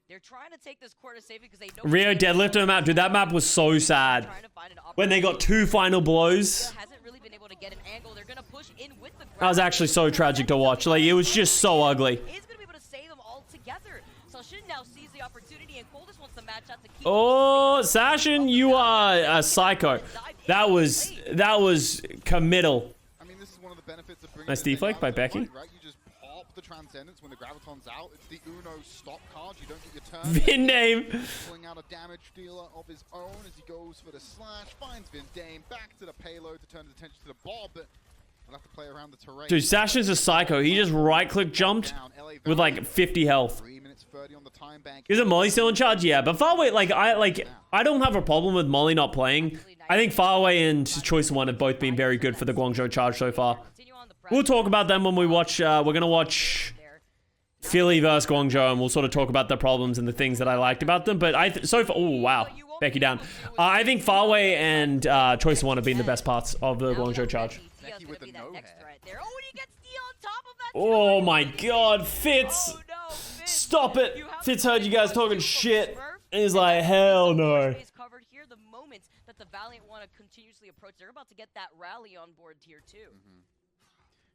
They're trying to take this quarter safe because they know Rio deadlifted a map. Dude, that map was so sad. When they got 2 final blows. Hasn't really been able to get an angle. They're gonna push in with the grab. That was actually so tragic to watch. Like, it was just so ugly. Is gonna be able to save them all together. Sashin now sees the opportunity, and Coldest wants to match out to keep. Oh, Sashin, you are a psycho. That was committal. I mean, this is one of the benefits of bringing Nice deflect by Becky. Right? You just pop the Transcendence when the Graviton's out. It's the Uno stop card. You don't get your turn. Vindame. Pulling out a damage dealer of his own as he goes for the slash. Finds Vindame back to the payload to turn his attention to the Bob, but he'll have to play around the terrain. Dude, Sashin's a psycho. He just right-click jumped with like 50 health. 3 minutes 30 on the time bank. Isn't Molly still in charge? Yeah, but Farway, I don't have a problem with Molly not playing. I think Farway and Choice One have both been very good for the Guangzhou charge so far. We'll talk about them when we watch. We're gonna watch Philly versus Guangzhou, and we'll sort of talk about the problems and the things that I liked about them. But so far, oh wow, Becky down. I think Farway and Choice One have been the best parts of the Guangzhou charge. Becky with the no head. Oh my God, Fitz! Stop it! Fitz heard you guys talking shit. And he's like, hell no. Covered here the moment that the Valiant want to continuously approach. They're about to get that rally on board tier 2.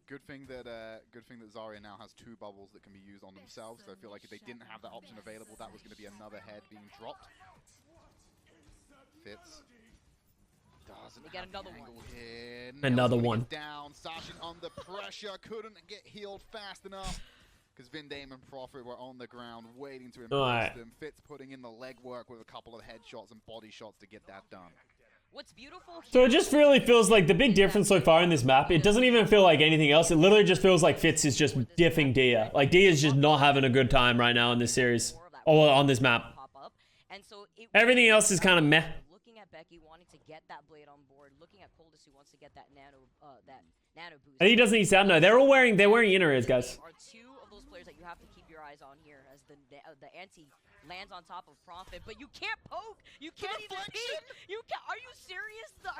Good thing that Zarya now has 2 bubbles that can be used on themselves. So I feel like if they didn't have that option available, that was going to be another head being dropped. Fitz doesn't get another one here. Another one. Down. Sashin under pressure, couldn't get healed fast enough because Vindame and Prophet were on the ground waiting to impress them. Fitz putting in the legwork with a couple of headshots and body shots to get that done. What's beautiful here, so it just really feels like the big difference so far in this map, it doesn't even feel like anything else. It literally just feels like Fitz is just diffing Dia. Like, Dia's just not having a good time right now in this series. Or on this map. And so Everything else is kind of meh. Looking at Becky wanting to get that blade on board, looking at Coldest who wants to get that nano boost. And he doesn't need sound. No, they're wearing inner ears, guys. Are 2 of those players that you have to keep your eyes on here as the anti lands on top of Prophet, but you can't poke. You can't even peek. You can't. Are you serious? The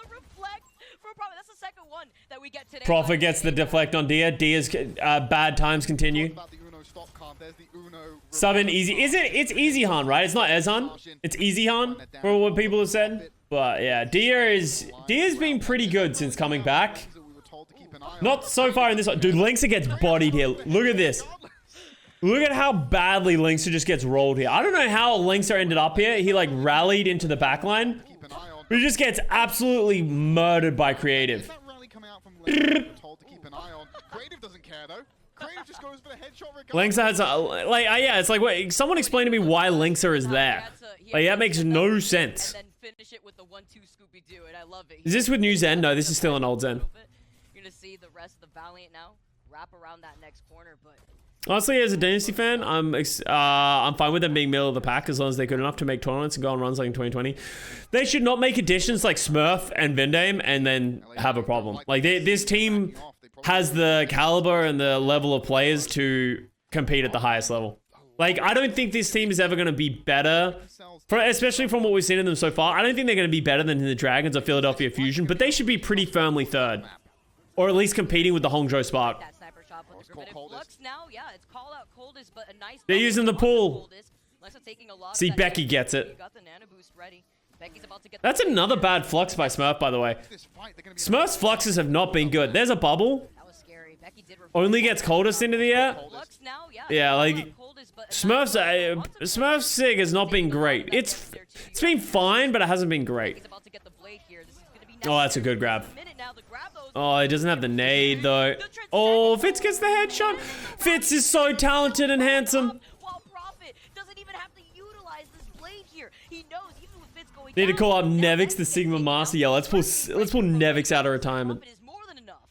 reflect from Prophet. That's the second one that we get today. Prophet gets the deflect on Dia. Dia's bad times continue. Sub in easy. It's Easy Han, right? It's not Ezhan. It's Easy Han, for what people have said. But yeah, Dia's been pretty good since coming back. Not so far in this one. Dude, Linksa gets bodied here. Look at this. Look at how badly Linksa just gets rolled here. I don't know how Linksa ended up here. He like rallied into the backline. He just gets absolutely murdered by Creative. Linksa has yeah, it's like, wait, someone explain to me why Linksa is there. Like, that makes no sense. Is this with new Zen? No, this is still an old Zen. You're gonna see the rest of the Valiant now wrap around that next corner, but honestly, as a Dynasty fan, I'm fine with them being middle of the pack as long as they're good enough to make tournaments and go on runs like in 2020. They should not make additions like Smurf and Vindame and then have a problem. Like, this team has the caliber and the level of players to compete at the highest level. Like, I don't think this team is ever going to be better, especially from what we've seen in them so far. I don't think they're going to be better than the Dragons or Philadelphia Fusion, but they should be pretty firmly third. Or at least competing with the Hangzhou Spark. Now, yeah, it's call out Coldest, but a nice They're using the pool. Lexa taking a lot See, of that Becky damage. gets it. You got the nano boost ready. Becky's about to get That's another bad flux by Smurf, by the way. This fight, they're gonna be Smurf's fluxes have not been good. There's a bubble. That was scary. Becky did Only gets coldest into the air. Flux now, yeah. Yeah, like Coldest, but Smurf's SIG has not been great. It's been fine, but it hasn't been great. He's about to get the blade here. This is gonna be Oh, that's a good grab. minute now to grab those. Oh, he doesn't have the nade though. Oh, Fitz gets the headshot. Fitz is so talented and handsome. While Prophet doesn't even have to utilize this blade here. He knows even with Fitz going Need to down, call up that Nevix the Sigma taking Master. down, Yeah, let's pull Nevix out of retirement. Prophet is more than enough.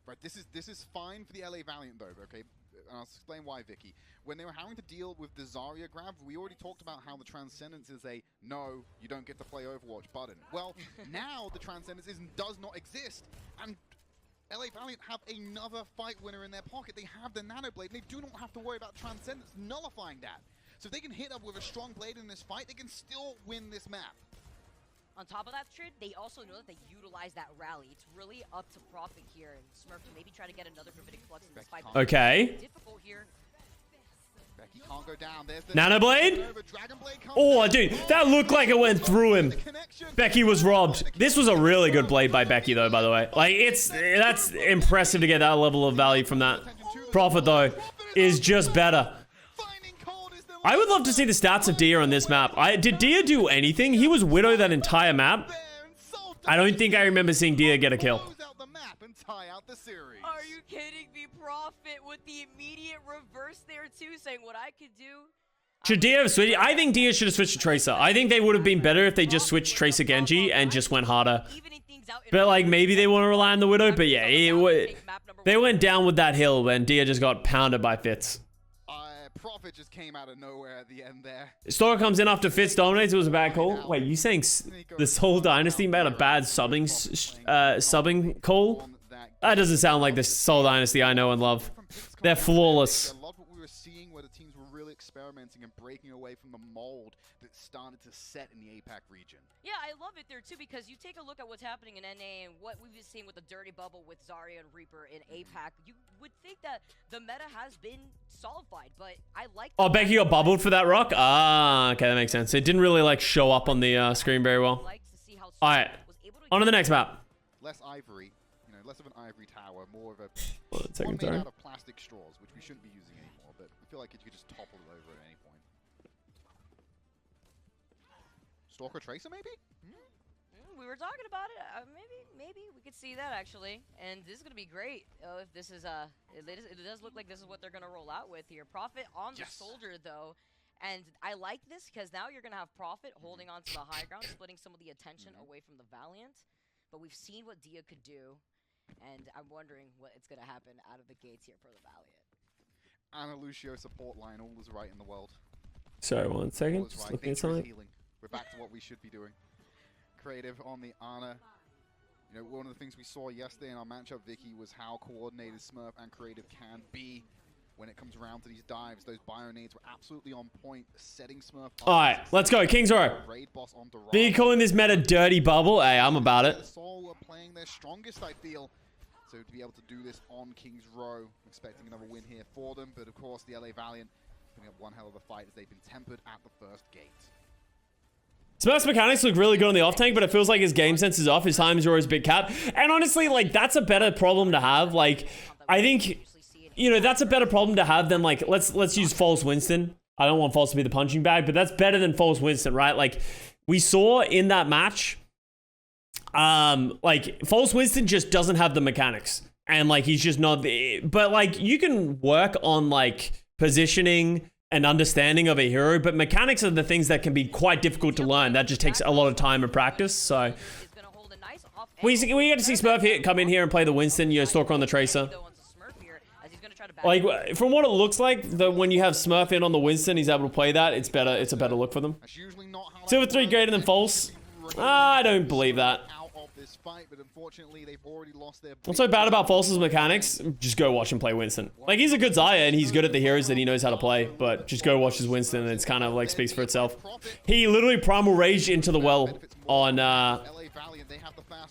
Right, this is fine for the LA Valiant though, okay? And I'll explain why, Vicky. When they were having to deal with the Zarya grab, we already talked about how the Transcendence is a no, you don't get to play Overwatch button. Well, now the Transcendence does not exist, and LA Valiant have another fight winner in their pocket. They have the Nano Blade, and they do not have to worry about Transcendence nullifying that. So if they can hit up with a strong blade in this fight, they can still win this map. On top of that, Trid, they also know that they utilize that rally. It's really up to Prophet here, and Smurf to maybe try to get another Gravitic Flux in this fight. Okay. Difficult here. Becky can't go down. There's the Nano Blade? Dragon Blade comes Oh, down. dude, that looked like it went through him. The connection. Becky was robbed. This was a really good blade by Becky, though, by the way. Like, that's impressive to get that level of value from that. Prophet, though, is just better. Finding Cold is the I would love to see the stats of Dia on this map. Did Dia do anything? He was Widow that entire map. there, and Seoul I don't think I remember seeing Dia get a kill. close out the map and tie out the series. Are you kidding me? Prophet with the immediate reverse there, too, saying what I could do. Should Dia have switched? I think Dia should have switched to Tracer. I think they would have been better if they just switched Tracer Genji and just went harder. Evening things out in But, like, maybe they want to rely on the Widow. But, yeah, they went down with that hill when Dia just got pounded by Fitz. Prophet just came out of nowhere at the end there. Stalker comes in after Fitz dominates. It was a bad call. Wait, you saying the Seoul Dynasty made a bad subbing call? That doesn't sound like the Seoul Dynasty I know and love. They're flawless. I love what we were seeing where the teams were really experimenting and breaking away from the mold that started to set in the APAC region. Yeah, I love it there too, because you take a look at what's happening in NA and what we've been seeing with the dirty bubble with Zarya and Reaper in APAC. You would think that the meta has been solidified, but I like. Oh, Becky got bubbled for that rock? Ah, okay, that makes sense. It didn't really, like, show up on the screen very well. All right, on to the next map. Less ivory, you know, less of an ivory tower, more of a Hold on a one second, made sorry. out of plastic straws, which we shouldn't be using anymore, but I feel like you could just topple it over at any point. Stalker Tracer, maybe? We were talking about it. Maybe we could see that actually, and this is gonna be great. If this is it does look like this is what they're gonna roll out with here. Prophet on the soldier though, and I like this because now you're gonna have Prophet holding on to the high ground, splitting some of the attention away from the Valiant. But we've seen what Dia could do, and I'm wondering what it's gonna happen out of the gates here for the Valiant. Ana Lucio support line, all is right in the world. Sorry, 1 second. All is Just right. looking at Nature is something. healing. We're back to what we should be doing. Creative on the Ana. You know, one of the things we saw yesterday in our matchup, Vicky, was how coordinated Smurf and Creative can be when it comes around to these dives. Those bio-nades were absolutely on point, setting Smurf up. All right, let's go. King's Row. Raid boss on Dorado. Are you calling this meta dirty bubble? Hey, I'm about it. Seoul are playing their strongest, I feel. So to be able to do this on King's Row, expecting another win here for them. But of course, the LA Valiant putting up one hell of a fight as they've been tempered at the first gate. Smurf's mechanics look really good on the off tank, but it feels like his game sense is off. His time is always big cap. And honestly, like, that's a better problem to have. Like, I think, you know, that's a better problem to have than, like, let's use False Winston. I don't want False to be the punching bag, but that's better than False Winston, right? Like, we saw in that match, like, False Winston just doesn't have the mechanics. And, like, he's just not the... But, like, you can work on, like, positioning and understanding of a hero, but mechanics are the things that can be quite difficult to learn. That just takes a lot of time and practice. So we get to see Smurf here, come in here and play the Winston, you know, Stalker on the Tracer. Like, from what it looks like, when you have Smurf in on the Winston, he's able to play that. It's better. It's a better look for them. Silver 3 greater than False. I don't believe that. But unfortunately, they've already lost their... What's so bad about False's mechanics? Just go watch him play Winston. Like, he's a good Zarya and he's good at the heroes that he knows how to play, but just go watch his Winston and it's kind of like speaks for itself. He literally primal raged into the well on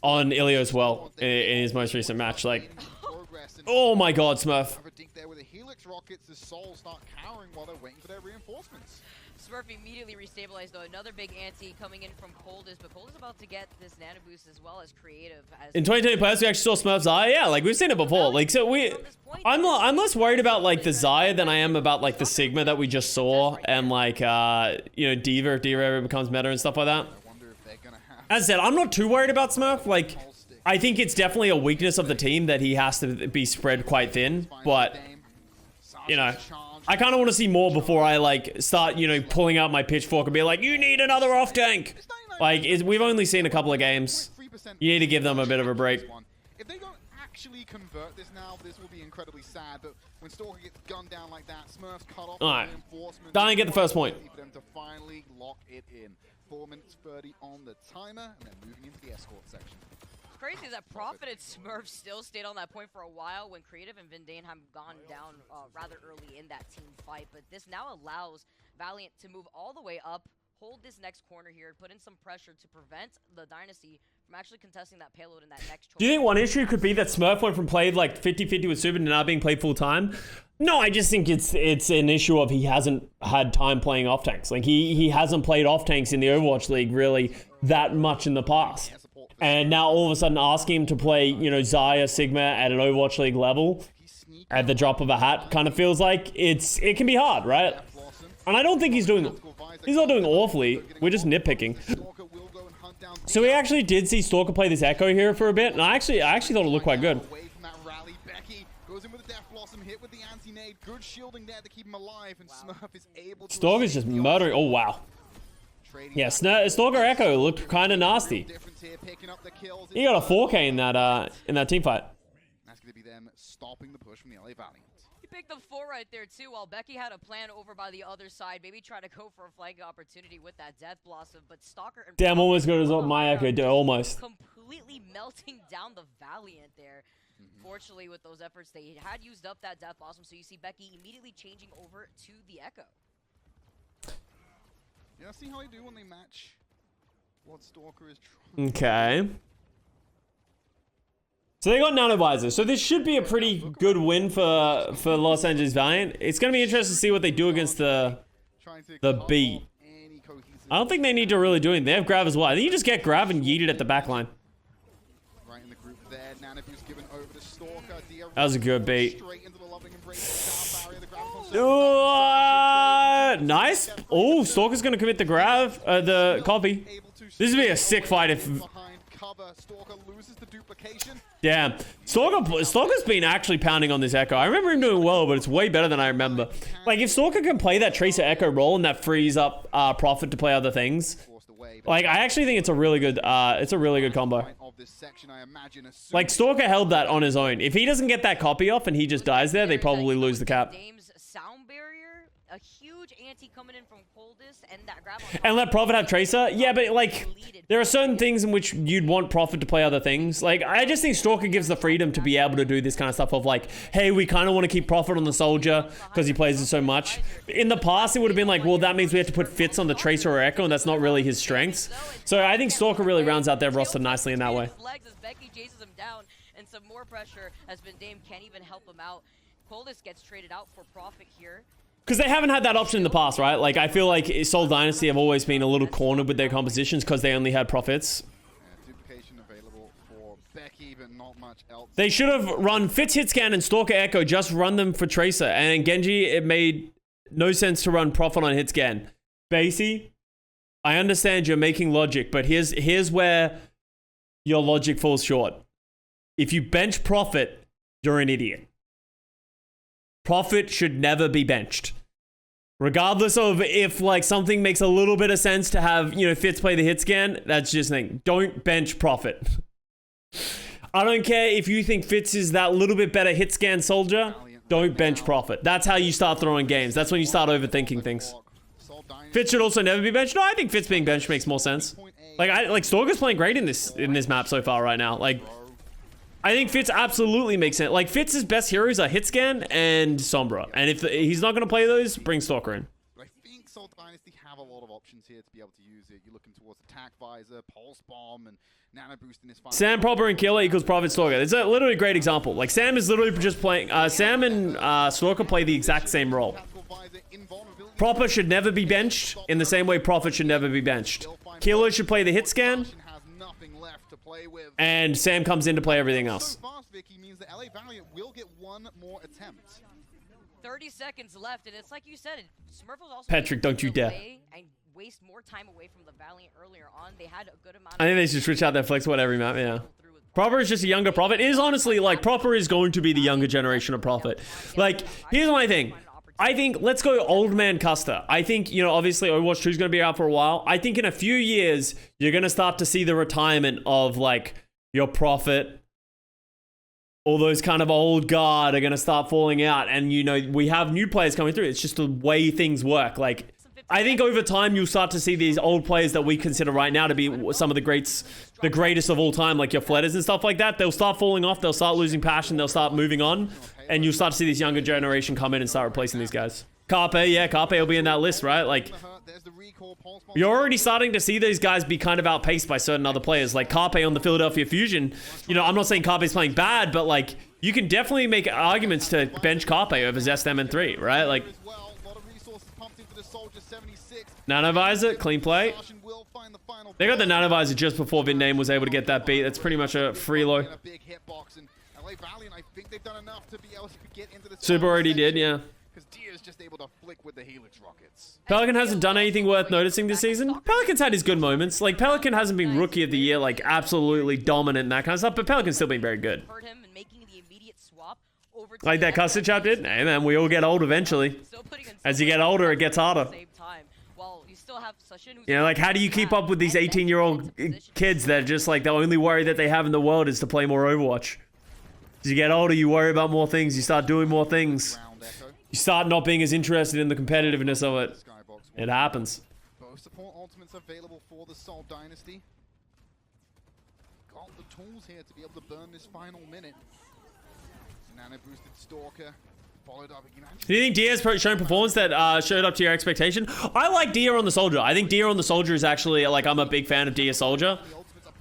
Ilio as well in his most recent match. Like, progress. And Oh my god, Smurf. have a dink there with the Helix rockets. The Soul start cowering while they're waiting for their reinforcements. Smurf immediately restabilized though. Another big anti coming in from Coldest, but Coldest about to get this nano boost as well as Creative. As In 2020 players, we actually saw Smurf's Zaya. Yeah, like we've seen it before. Like, so I'm less worried about like the Zaya than I am about like the Sigma that we just saw and like you know, Diva if Diva ever becomes meta and stuff like that. I wonder if they're gonna have As I said, I'm not too worried about Smurf. Like, I think it's definitely a weakness of the team that he has to be spread quite thin, but you know, I kind of want to see more before I like start, you know, pulling out my pitchfork and be like, you need another off tank. Like, we've only seen a couple of games. You need to give them a bit of a break. If they don't actually convert this now, this will be incredibly sad. But when Stalker gets gunned down like that, Smurfs cut off Alright. reinforcements. Dying get the first point. For them to finally lock it in. 4 minutes 30 on the timer, and then moving into the escort section. crazy is that Prophet and Smurf still stayed on that point for a while when Creative and Vindane have gone down rather early in that team fight. But this now allows Valiant to move all the way up, hold this next corner here, put in some pressure to prevent the Dynasty from actually contesting that payload in that next choice. Do you think one issue could be that Smurf went from played like 50-50 with Super to now being played full time? No, I just think it's an issue of he hasn't had time playing off tanks. Like he hasn't played off tanks in the Overwatch League really that much in the past. And now all of a sudden asking him to play, you know, Zaya, Sigma at an Overwatch League level at the drop of a hat kind of feels like it can be hard, right? And I don't think he's not doing awfully. We're just nitpicking. So we actually did see Stalker play this Echo here for a bit, and I actually thought it looked quite good. Stalker's just murdering. Oh wow. Yeah, Stalker Echo looked kind of nasty. He got a 4K in that team fight. That's going to be them stopping the push from the LA Valiant. He picked up 4 right there too, while Becky had a plan over by the other side. Maybe try to go for a flank opportunity with that Death Blossom, but Stalker and Damn, almost good as my Echo did, almost. Completely melting down the Valiant there. Fortunately, with those efforts, they had used up that Death Blossom, so you see Becky immediately changing over to the Echo. Yeah, see how they do when they match what Stalker is trying. Okay. So they got Nanovisor. So this should be a pretty good win for Los Angeles Valiant. It's going to be interesting to see what they do against the beat. I don't think they need to really do anything. They have Grav as well. I think you just get Grav and yeet it at the back line. Right in the group there. Nanoboost given over to Stalker. That was a good beat. Nice. Oh, Stalker's going to commit the Grav, the copy. This would be a sick fight if... Damn. Stalker's been actually pounding on this Echo. I remember him doing well, but it's way better than I remember. Like, if Stalker can play that Tracer Echo role and that frees up Prophet to play other things, like, I actually think it's a really good combo. Like, Stalker held that on his own. If he doesn't get that copy off and he just dies there, they probably lose the cap. Sound barrier, a huge anti coming in from Coldest, and that grab on and let Prophet have Tracer? Yeah, but like, there are certain things in which you'd want Prophet to play other things. Like, I just think Stalker gives the freedom to be able to do this kind of stuff of like, hey, we kind of want to keep Prophet on the Soldier because he plays it so much. In the past, it would have been like, well, that means we have to put Fitz on the Tracer or Echo, and that's not really his strengths. So I think Stalker really rounds out their roster nicely in that way. Becky chases him down, and some more pressure has been Dame, can't even help him out. Coldest gets traded out for Prophet here. Because they haven't had that option in the past, right? Like, I feel like Seoul Dynasty have always been a little cornered with their compositions because they only had Prophets. Duplication available for Becky, but not much else. They should have run Fitz Hitscan and Stalker Echo, just run them for Tracer. And Genji, it made no sense to run Prophet on Hitscan. Basie, I understand you're making logic, but here's where your logic falls short. If you bench Prophet, you're an idiot. Prophet should never be benched. Regardless of if like something makes a little bit of sense to have, you know, Fitz play the hit scan, that's just the thing. Don't bench Prophet. I don't care if you think Fitz is that little bit better hit scan soldier, don't bench Prophet. That's how you start throwing games. That's when you start overthinking things. Fitz should also never be benched. No, I think Fitz being benched makes more sense. Like Stalker's playing great in this map so far right now. Like, I think Fitz absolutely makes sense. Like, Fitz's best heroes are Hitscan and Sombra. And if he's not going to play those, bring Stalker in. I think think Seoul Dynasty have a lot of options here to be able to use it. You're looking towards Attack Visor, Pulse Bomb, and Nano Boost in this final. Sam Proper and Killer equals Prophet Stalker. It's a literally great example. Like, Sam is literally just playing... Sam and Stalker play the exact same role. Proper should never be benched in the same way Prophet should never be benched. Killer should play the hit scan, and Sam comes in to play everything else. So fast, Vicky, means that LA Valiant will get one more attempt. 30 seconds left, and it's like you said, Smurf was also Patrick, don't you dare. And waste more time away from the Valiant earlier on. They had a good amount I think they should switch out their flex what every map, yeah. Proper is just a younger Prophet. It is honestly, like, Proper is going to be the younger generation of Prophet. Like, here's my thing. I think, let's go old man Custa. I think, you know, obviously Overwatch 2 is going to be out for a while. I think in a few years, you're going to start to see the retirement of, like, your Prophet. All those kind of old guard are going to start falling out. And, you know, we have new players coming through. It's just the way things work. Like, I think over time, you'll start to see these old players that we consider right now to be some of the greatest of all time, like your Fletters and stuff like that. They'll start falling off. They'll start losing passion. They'll start moving on. And you'll start to see this younger generation come in and start replacing these guys. Carpe, yeah, Carpe will be in that list, right? Like, you're already starting to see these guys be kind of outpaced by certain other players. Like Carpe on the Philadelphia Fusion. You know, I'm not saying Carpe's playing bad, but like, you can definitely make arguments to bench Carpe over Zestem and 3, right? Like, Nanovisor, clean play. They got the Nanovisor just before Vindame was able to get that beat. That's pretty much a free low. Super already did, yeah. Pelican hasn't done anything worth noticing this season. Pelican's had his good moments. Like, Pelican hasn't been Rookie of the Year, like, absolutely dominant and that kind of stuff, but Pelican's still been very good. Like that Custa chap did? Hey, man, we all get old eventually. As you get older, it gets harder. You know, like, how do you keep up with these 18-year-old kids that are just, like, the only worry that they have in the world is to play more Overwatch? As you get older, you worry about more things. You start doing more things. You start not being as interested in the competitiveness of it. It happens. Both support ultimates available for the Seoul Dynasty. Got the tools here to be able to burn this final minute. Nano boosted Stalker. Followed up again. Do you think Dia's shown performance that showed up to your expectation? I like Dia on the Soldier. I think Dia on the Soldier is actually, like, I'm a big fan of Dia Soldier.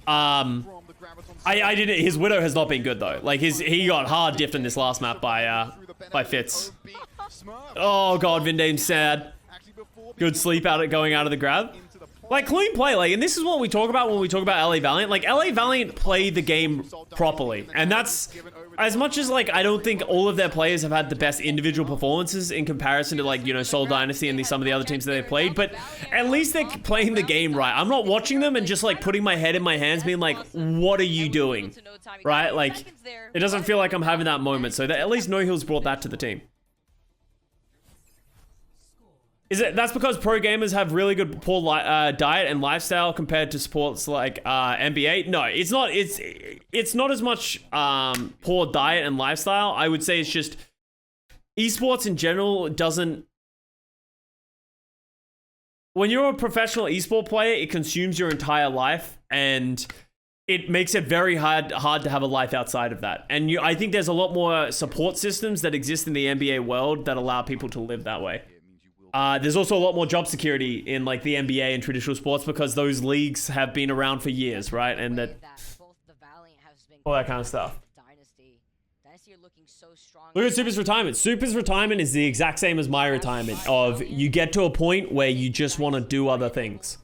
I didn't. His Widow has not been good though. Like, he got hard diffed in this last map by Fitz. Oh god, Vindame's sad. Good sleep going out of the grab. Like, clean play, like, and this is what we talk about when we talk about LA Valiant. Like, LA Valiant play the game properly, and that's, as much as, like, I don't think all of their players have had the best individual performances in comparison to, like, you know, Seoul Dynasty and some of the other teams that they've played, but at least they're playing the game right. I'm not watching them and just, like, putting my head in my hands being like, what are you doing? Right? Like, it doesn't feel like I'm having that moment, so that, at least No Heal's brought that to the team. That's because pro gamers have really good poor diet and lifestyle compared to sports like NBA? No, it's not. It's not as much poor diet and lifestyle. I would say it's just esports in general doesn't. When you're a professional esport player, it consumes your entire life, and it makes it very hard to have a life outside of that. And I think there's a lot more support systems that exist in the NBA world that allow people to live that way. There's also a lot more job security in, like, the NBA and traditional sports because those leagues have been around for years, right? And that all that kind of stuff. Look at Super's retirement. Super's retirement is the exact same as my retirement. Of, you get to a point where you just want to do other things,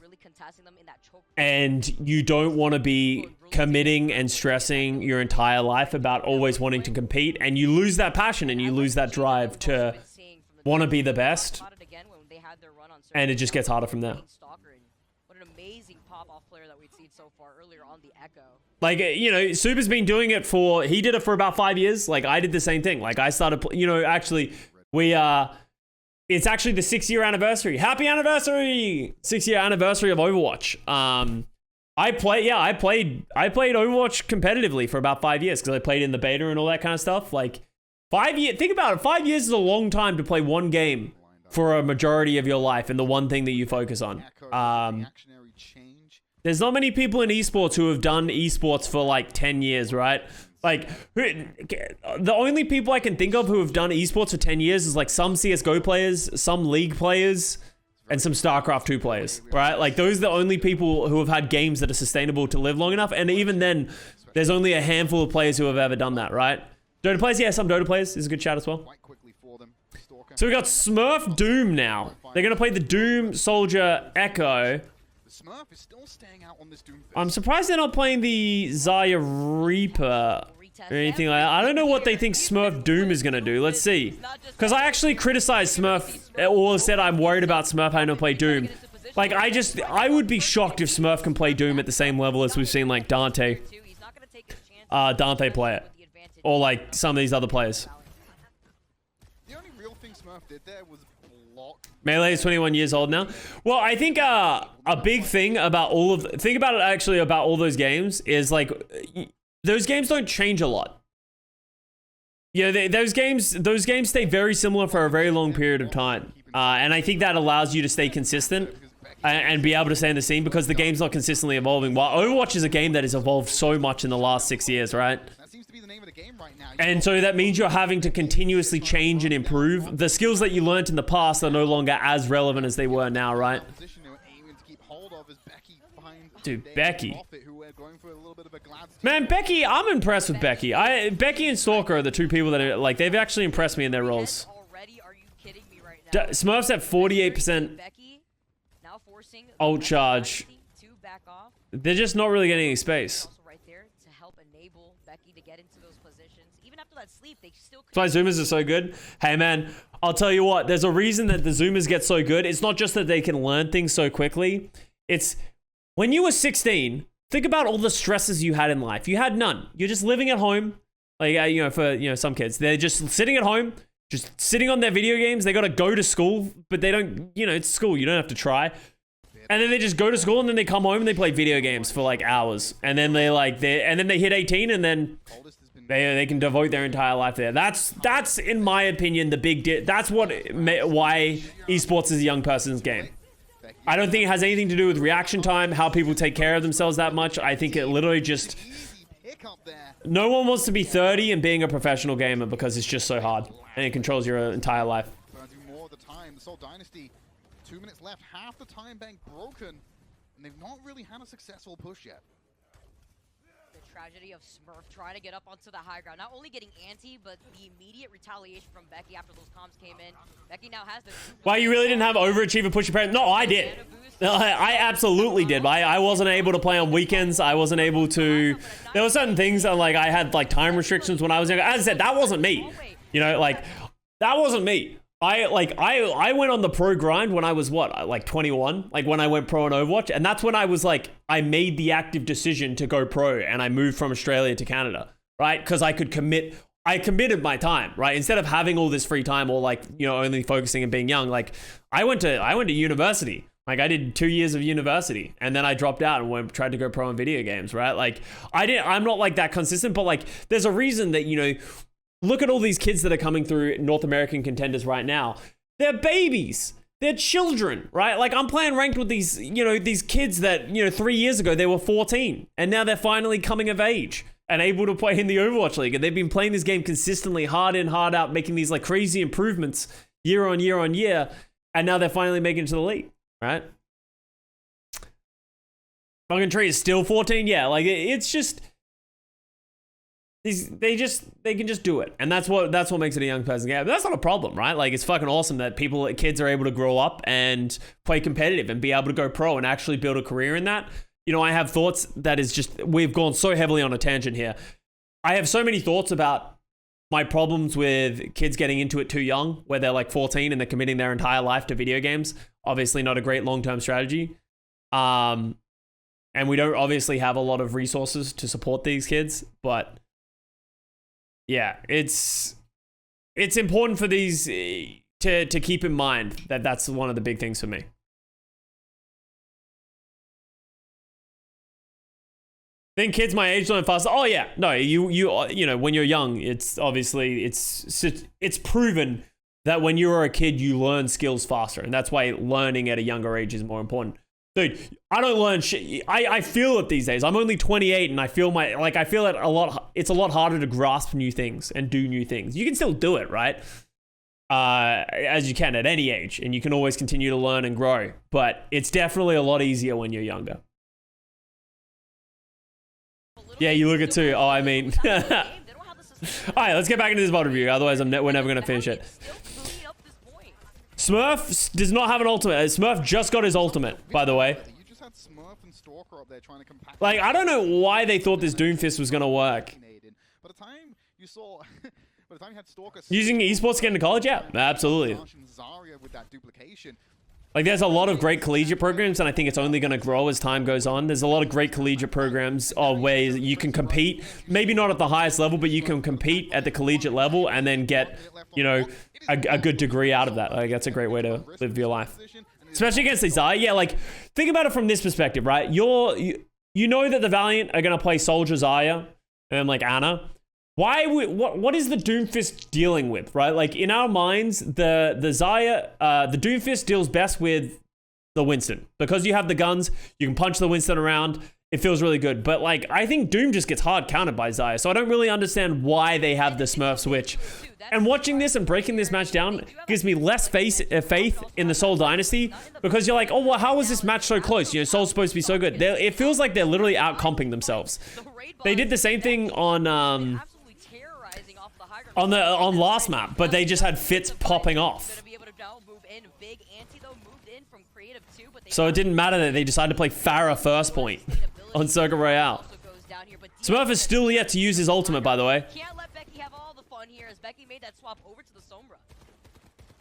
and you don't want to be committing and stressing your entire life about always wanting to compete, and you lose that passion and you lose that drive to want to be the best. And it just gets harder from there. What an amazing pop-off player that we've seen so far earlier on the Echo. Like, you know, Super's been doing it he did it for about 5 years. Like, I did the same thing. Like, I started, you know, actually, it's actually the 6-year anniversary. Happy anniversary! 6-year anniversary of Overwatch. I played Overwatch competitively for about 5 years because I played in the beta and all that kind of stuff. Like, 5 years, think about it. 5 years is a long time to play one game for a majority of your life and the one thing that you focus on. There's not many people in esports who have done esports for like 10 years, right? Like, the only people I can think of who have done esports for 10 years is like some CSGO players, some League players, and some StarCraft 2 players, right? Like, those are the only people who have had games that are sustainable to live long enough. And even then, there's only a handful of players who have ever done that, right? Dota players, yeah, some Dota players. This is a good chat as well. Quite quickly for them. So we got Smurf Doom now. They're going to play the Doom Soldier Echo. The Smurf is still staying out on this Doom phase. I'm surprised they're not playing the Zaya Reaper or anything like that. I don't know what they think Smurf Doom is going to do. Let's see. Because I actually criticized Smurf, or said I'm worried about Smurf having to play Doom. Like, I would be shocked if Smurf can play Doom at the same level as we've seen, like, Dante play it. Or, like, some of these other players. The only real thing Smurf did there was block. Melee is 21 years old now. Well, I think a big thing about think about it actually about all those games is, like, those games don't change a lot. Yeah, those games stay very similar for a very long period of time. And I think that allows you to stay consistent and be able to stay in the scene because the game's not consistently evolving. While Overwatch is a game that has evolved so much in the last 6 years, right? That seems to be the name of the game right now. And so that means you're having to continuously change and improve. The skills that you learned in the past are no longer as relevant as they were now, right? Dude, Becky. Man, Becky, I'm impressed with Becky. Becky and Stalker are the two people that are, like, they've actually impressed me in their roles. Smurf's at 48% ult charge. They're just not really getting any space. That's why Zoomers are so good. Hey man, I'll tell you what, there's a reason that the Zoomers get so good. It's not just that they can learn things so quickly. It's when you were 16, think about all the stresses you had in life. You had none. You're just living at home. Like, you know, for, you know, some kids, they're just sitting at home, just sitting on their video games. They got to go to school, but they don't, you know, it's school. You don't have to try. And then they just go to school and then they come home and they play video games for like hours. And then and then they hit 18 and then they can devote their entire life there. That's in my opinion, the big that's why esports is a young person's game. I don't think it has anything to do with reaction time, how people take care of themselves that much. I think it literally just, no one wants to be 30 and being a professional gamer because it's just so hard and it controls your entire life. More of the time, the Seoul Dynasty, 2 minutes left, half the time bank broken, and they've not really had a successful push yet. The tragedy of Smurf trying to get up onto the high ground, not only getting anti, but the immediate retaliation from Becky after those comms came in. Becky now has the... Why, you really didn't have overachiever push your parents? No, I did. I absolutely did. I wasn't able to play on weekends. I wasn't able to... There were certain things that, like, I had, like, time restrictions when I was younger. As I said, that wasn't me. You know, like, that wasn't me. I went on the pro grind when I was, what, like 21? Like, when I went pro on Overwatch. And that's when I was, like, I made the active decision to go pro. And I moved from Australia to Canada, right? Because I could commit... I committed my time, right? Instead of having all this free time or, like, you know, only focusing and being young. Like, I went to university. Like, I did 2 years of university and then I dropped out and tried to go pro in video games, right? Like, I'm not like that consistent, but, like, there's a reason that, you know, look at all these kids that are coming through North American contenders right now. They're babies. They're children, right? Like, I'm playing ranked with these, you know, these kids that, you know, 3 years ago, they were 14 and now they're finally coming of age and able to play in the Overwatch League. And they've been playing this game consistently, hard in, hard out, making these, like, crazy improvements year on year on year. And now they're finally making it to the league. Right? Fucking Tree is still 14. Yeah, like it's just they can just do it, and that's what makes it a young person game. But that's not a problem, right? Like, it's fucking awesome that kids are able to grow up and play competitive and be able to go pro and actually build a career in that. You know, I have thoughts that is just, we've gone so heavily on a tangent here. I have so many thoughts about my problems with kids getting into it too young, where they're like 14 and they're committing their entire life to video games. Obviously not a great long-term strategy. And we don't obviously have a lot of resources to support these kids, but yeah, it's important for these to keep in mind that that's one of the big things for me. Think kids my age learn faster? Oh yeah, no, you know, when you're young, it's obviously it's proven that when you're a kid, you learn skills faster, and that's why learning at a younger age is more important. Dude, I don't learn shit. I feel it these days. I'm only 28, and I feel it a lot. It's a lot harder to grasp new things and do new things. You can still do it, right? as you can at any age, and you can always continue to learn and grow. But it's definitely a lot easier when you're younger. Yeah, you look at two. Oh, I mean. All right, let's get back into this mod review. Otherwise, we're never going to finish it. Smurf does not have an ultimate. Smurf just got his ultimate, by the way. You just had Smurf and Stalker up there trying to compact. Like, I don't know why they thought this Doomfist was going to work. By the time you saw, by the time you had Stalker Using esports to get into college? Yeah, absolutely. Zarya with that duplication. Like, there's a lot of great collegiate programs, and I think it's only going to grow as time goes on. There's a lot of great collegiate programs where you can compete, maybe not at the highest level, but you can compete at the collegiate level and then get, you know, a good degree out of that. Like, that's a great way to live your life. Especially against these Zaya. Yeah, like, think about it from this perspective, right? You know that the Valiant are going to play Soldier Zaya and, like, Ana. What is the Doomfist dealing with, right? Like, in our minds, the Doomfist deals best with the Winston. Because you have the guns, you can punch the Winston around, it feels really good. But, like, I think Doom just gets hard countered by Zaya, so I don't really understand why they have the Smurf switch. And watching this and breaking this match down gives me less faith in the Seoul Dynasty, because you're like, oh, well, how was this match so close? You know, Seoul's supposed to be so good. It feels like they're literally out-comping themselves. They did the same thing on last map, but they just had Fitz popping off. So it didn't matter that they decided to play Pharah first point on Circuit Royale. Smurf is still yet to use his ultimate, by the way. Can't let Becky have all the fun here as Becky made that swap over to the Sombra.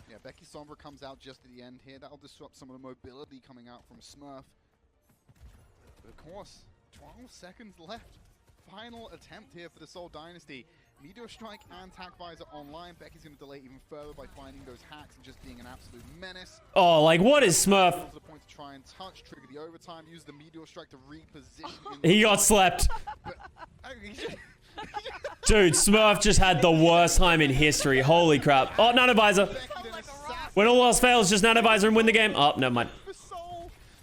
Yeah, Becky Sombra comes out just at the end here. That'll disrupt some of the mobility coming out from Smurf. But of course, 12 seconds left. Final attempt here for the Seoul Dynasty. Meteor Strike and Tac Visor online. Becky's going to delay even further by finding those hacks and just being an absolute menace. Oh, like, what is Smurf? To the point to try and touch, trigger the overtime, use the Meteor Strike to reposition. He got slept. Dude, Smurf just had the worst time in history. Holy crap. Oh, Nanovisor. When all else fails, just Nanovisor and win the game. Oh, never mind.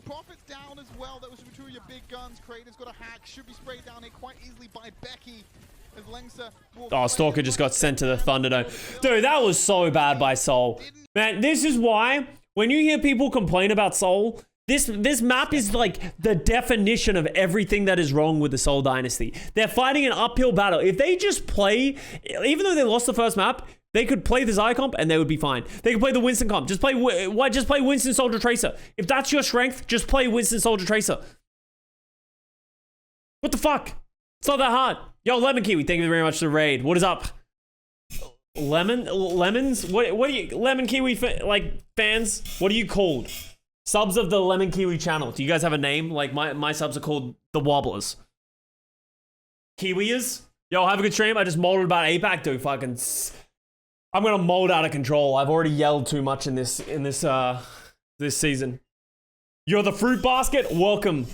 Profits down as well. That was two of your big guns. Kratos got a hack. Should be sprayed down here quite easily by Becky. Oh, Stalker just got sent to the Thunderdome. Dude, that was so bad by Seoul. Man, this is why, when you hear people complain about Seoul, this map is like the definition of everything that is wrong with the Seoul Dynasty. They're fighting an uphill battle. If they just play, even though they lost the first map, they could play the Zaya comp and they would be fine. They could play the Winston comp. Just play Winston Soldier Tracer. If that's your strength, just play Winston Soldier Tracer. What the fuck? It's not that hard. Yo, Lemon Kiwi, thank you very much for the raid. What is up? Lemons? What are you, Lemon Kiwi, fans? What are you called? Subs of the Lemon Kiwi channel. Do you guys have a name? Like, my subs are called the Wobblers. Kiwiers? Yo, have a good stream. I just molded about APAC, dude. Fucking... I'm gonna mold out of control. I've already yelled too much in this season. You're the Fruit Basket? Welcome.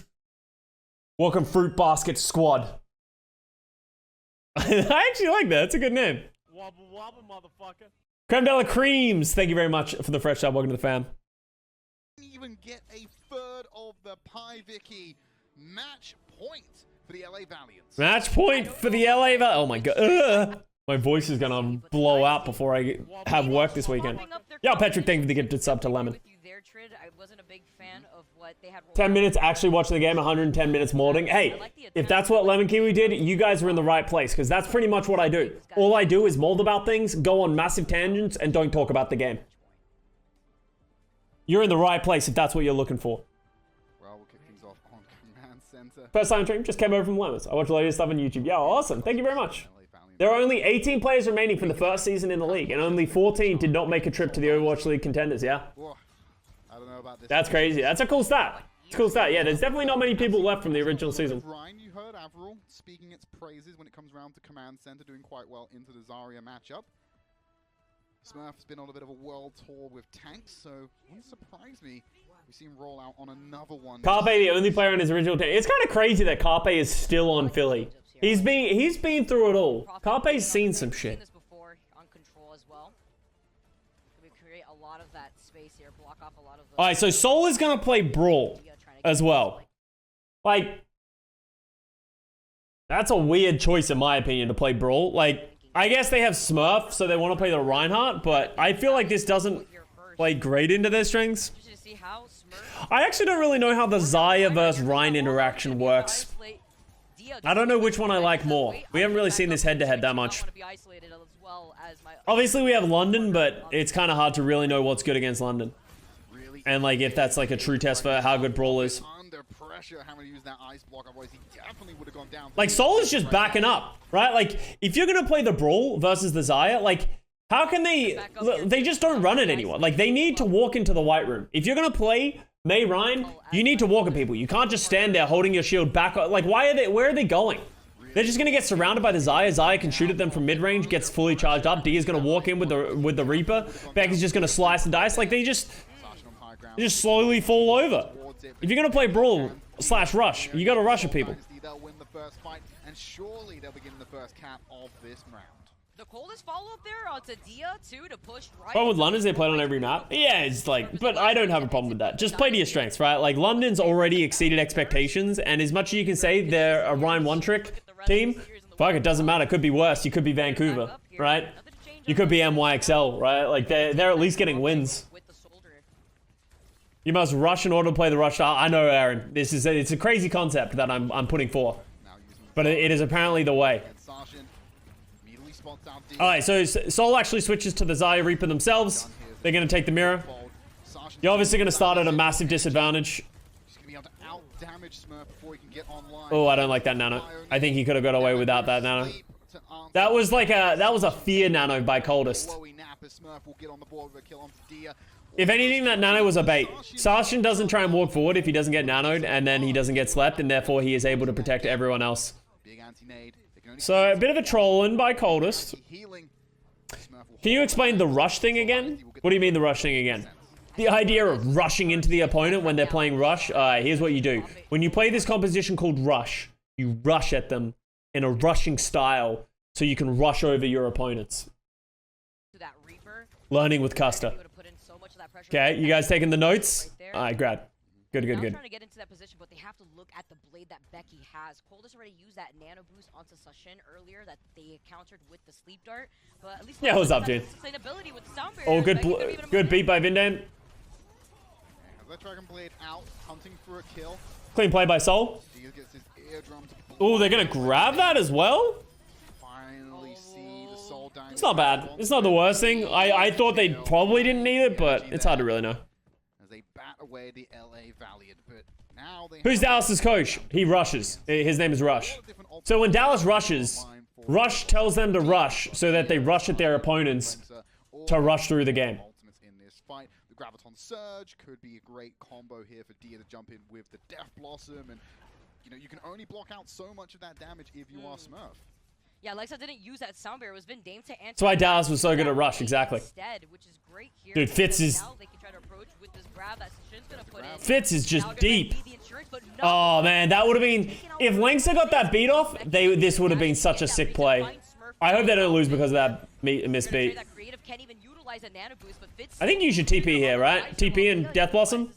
Welcome, Fruit Basket Squad. I actually like that. It's a good name. Wobble wobble, motherfucker. Creme de la Creams. Thank you very much for the fresh sub. Welcome to the fam. Didn't even get a third of the pie, Vicky. Match point for the LA Valiants. Match point for the LA Valiants. Oh my god. Ugh. My voice is gonna blow out before I have work this weekend. Yo, Patrick, thank you for the gifted sub to Lemon. 10 minutes actually watching the game, 110 minutes molding. Hey, if that's what Lemon Kiwi did, you guys are in the right place, because that's pretty much what I do. All I do is mold about things, go on massive tangents, and don't talk about the game. You're in the right place if that's what you're looking for. Well, we'll kick things off on Command Center. First time stream, just came over from Lemons. I watch a lot of your stuff on YouTube. Yeah, awesome. Thank you very much. There are only 18 players remaining from the first season in the league, and only 14 did not make a trip to the Overwatch League contenders, yeah? I don't know about this. That's crazy. That's a cool stat. It's a cool stat. Yeah, there's definitely not many people left from the original season. Ryan, you heard Avril speaking its praises when it comes around to Command Center, doing quite well into the Zarya matchup. Smurf's been on a bit of a world tour with tanks, so it wouldn't surprise me. We see him roll out on another one. Carpe, the only player in his original team. It's kind of crazy that Carpe is still on Philly. He's been through it all. Carpe's seen some shit. Alright, so Seoul is gonna play Brawl as well. Like, that's a weird choice in my opinion to play Brawl. Like, I guess they have Smurf, so they want to play the Reinhardt, but I feel like this doesn't play great into their strengths. I actually don't really know how the Xayah versus Rein interaction works. I don't know which one I like more. We haven't really seen this head-to-head that much. Obviously, we have London, but it's kind of hard to really know what's good against London. And, like, if that's, like, a true test for how good Brawl is. Like, Seoul is just backing up, right? Like, if you're going to play the Brawl versus the Xayah, like, how can they... They just don't run it anymore. Like, they need to walk into the White Room. If you're going to play Mei Rein, you need to walk at people. You can't just stand there holding your shield back. Like, why are they... Where are they going? They're just going to get surrounded by the Xayah. Xayah can shoot at them from mid-range, gets fully charged up. D is going to walk in with the Reaper. Becky's just going to slice and dice. Like, they just slowly fall over. If you're going to play Brawl / Rush, you got to rush at people. They'll win the first fight, and surely they'll begin the first cap of this round. The coldest follow-up there onto Dia, too, to push right... Problem with London is they play on every map. Yeah, it's like... But I don't have a problem with that. Just play to your strengths, right? Like, London's already exceeded expectations, and as much as you can say they're a Ryan one-trick team, fuck, it doesn't matter. It could be worse. You could be Vancouver, right? You could be MYXL, right? Like, they're at least getting wins. You must rush in order to play the rush style. I know, Aaron. It's a crazy concept that I'm putting forth. But it is apparently the way. Alright, so Seoul actually switches to the Xayah Reaper themselves. They're going to take the mirror. You're obviously going to start at a massive disadvantage. Oh, I don't like that nano. I think he could have got away without that nano. That was like a fear nano by Coldest. If anything, that nano was a bait. Sarshan doesn't try and walk forward if he doesn't get nanoed, and then he doesn't get slept, and therefore he is able to protect everyone else. So, a bit of a troll-in by Coldest. Can you explain the rush thing again? What do you mean the rush thing again? The idea of rushing into the opponent when they're playing Rush. Here's what you do. When you play this composition called Rush, you rush at them in a rushing style so you can rush over your opponents. Learning with Custa. Okay, you guys taking the notes? Alright, great. Good. Trying to get into that position, but they have to look at the blade that Becky has. Coldest already used that nano boost onto Sashin earlier that they countered with the sleep dart. But at least what's up, dude? Oh, good beat by Vindam. Let Dragon Blade out, hunting for a kill. Clean play by Seoul. Oh, they're gonna grab that as well? Finally see the Seoul Dynasty. It's not bad. It's not the worst thing. I thought they probably didn't need it, but it's hard to really know. As they bat away the LA Valiant, but now they Who's Dallas's coach? He rushes. His name is Rush. So when Dallas rushes, Rush tells them to rush so that they rush at their opponents to rush through the game. The Graviton Surge could be a great combo here for Dia to jump in with the Death Blossom, and you can only block out so much of that damage if you are Smurf. Yeah, Alexa didn't use that sound barrier. It was Vindam to answer. That's why Dallas was so good at Rush, exactly. Which is great here. Dude, Fitz is... Fitz is just deep. Oh, man, that would have been... If Lengsa got that beat off, this would have been such a sick play. I hope they don't lose because of that misbeat. I think you should TP here, right? TP and Death Blossom?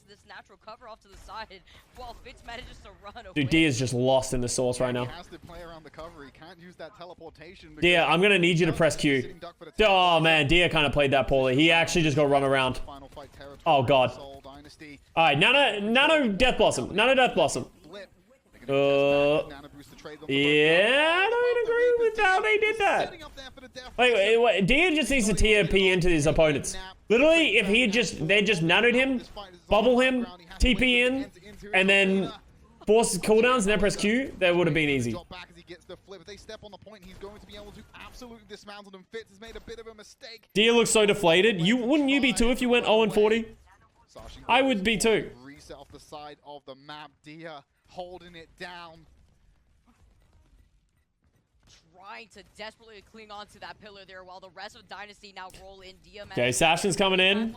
Dude, D is just lost in the sauce right now. Dia, I'm gonna need you to press Q. Oh man, Dia kind of played that poorly. He actually just got run around. Oh god. Alright, Nano Death Blossom. Nano Death Blossom. Yeah, I don't agree with how they did that. Wait, Dia just needs to TP into his opponents. Literally, if they just nanoed him, bubble him, TP in, and then force cooldowns and then press Q, that would have been easy. Dia looks so deflated. Wouldn't you be too if you went 0-40? I would be too. Reset off the side of the map. Dia holding it down. Trying to desperately cling on to that pillar there while the rest of Dynasty now roll in. Dia okay, Sashin's coming in.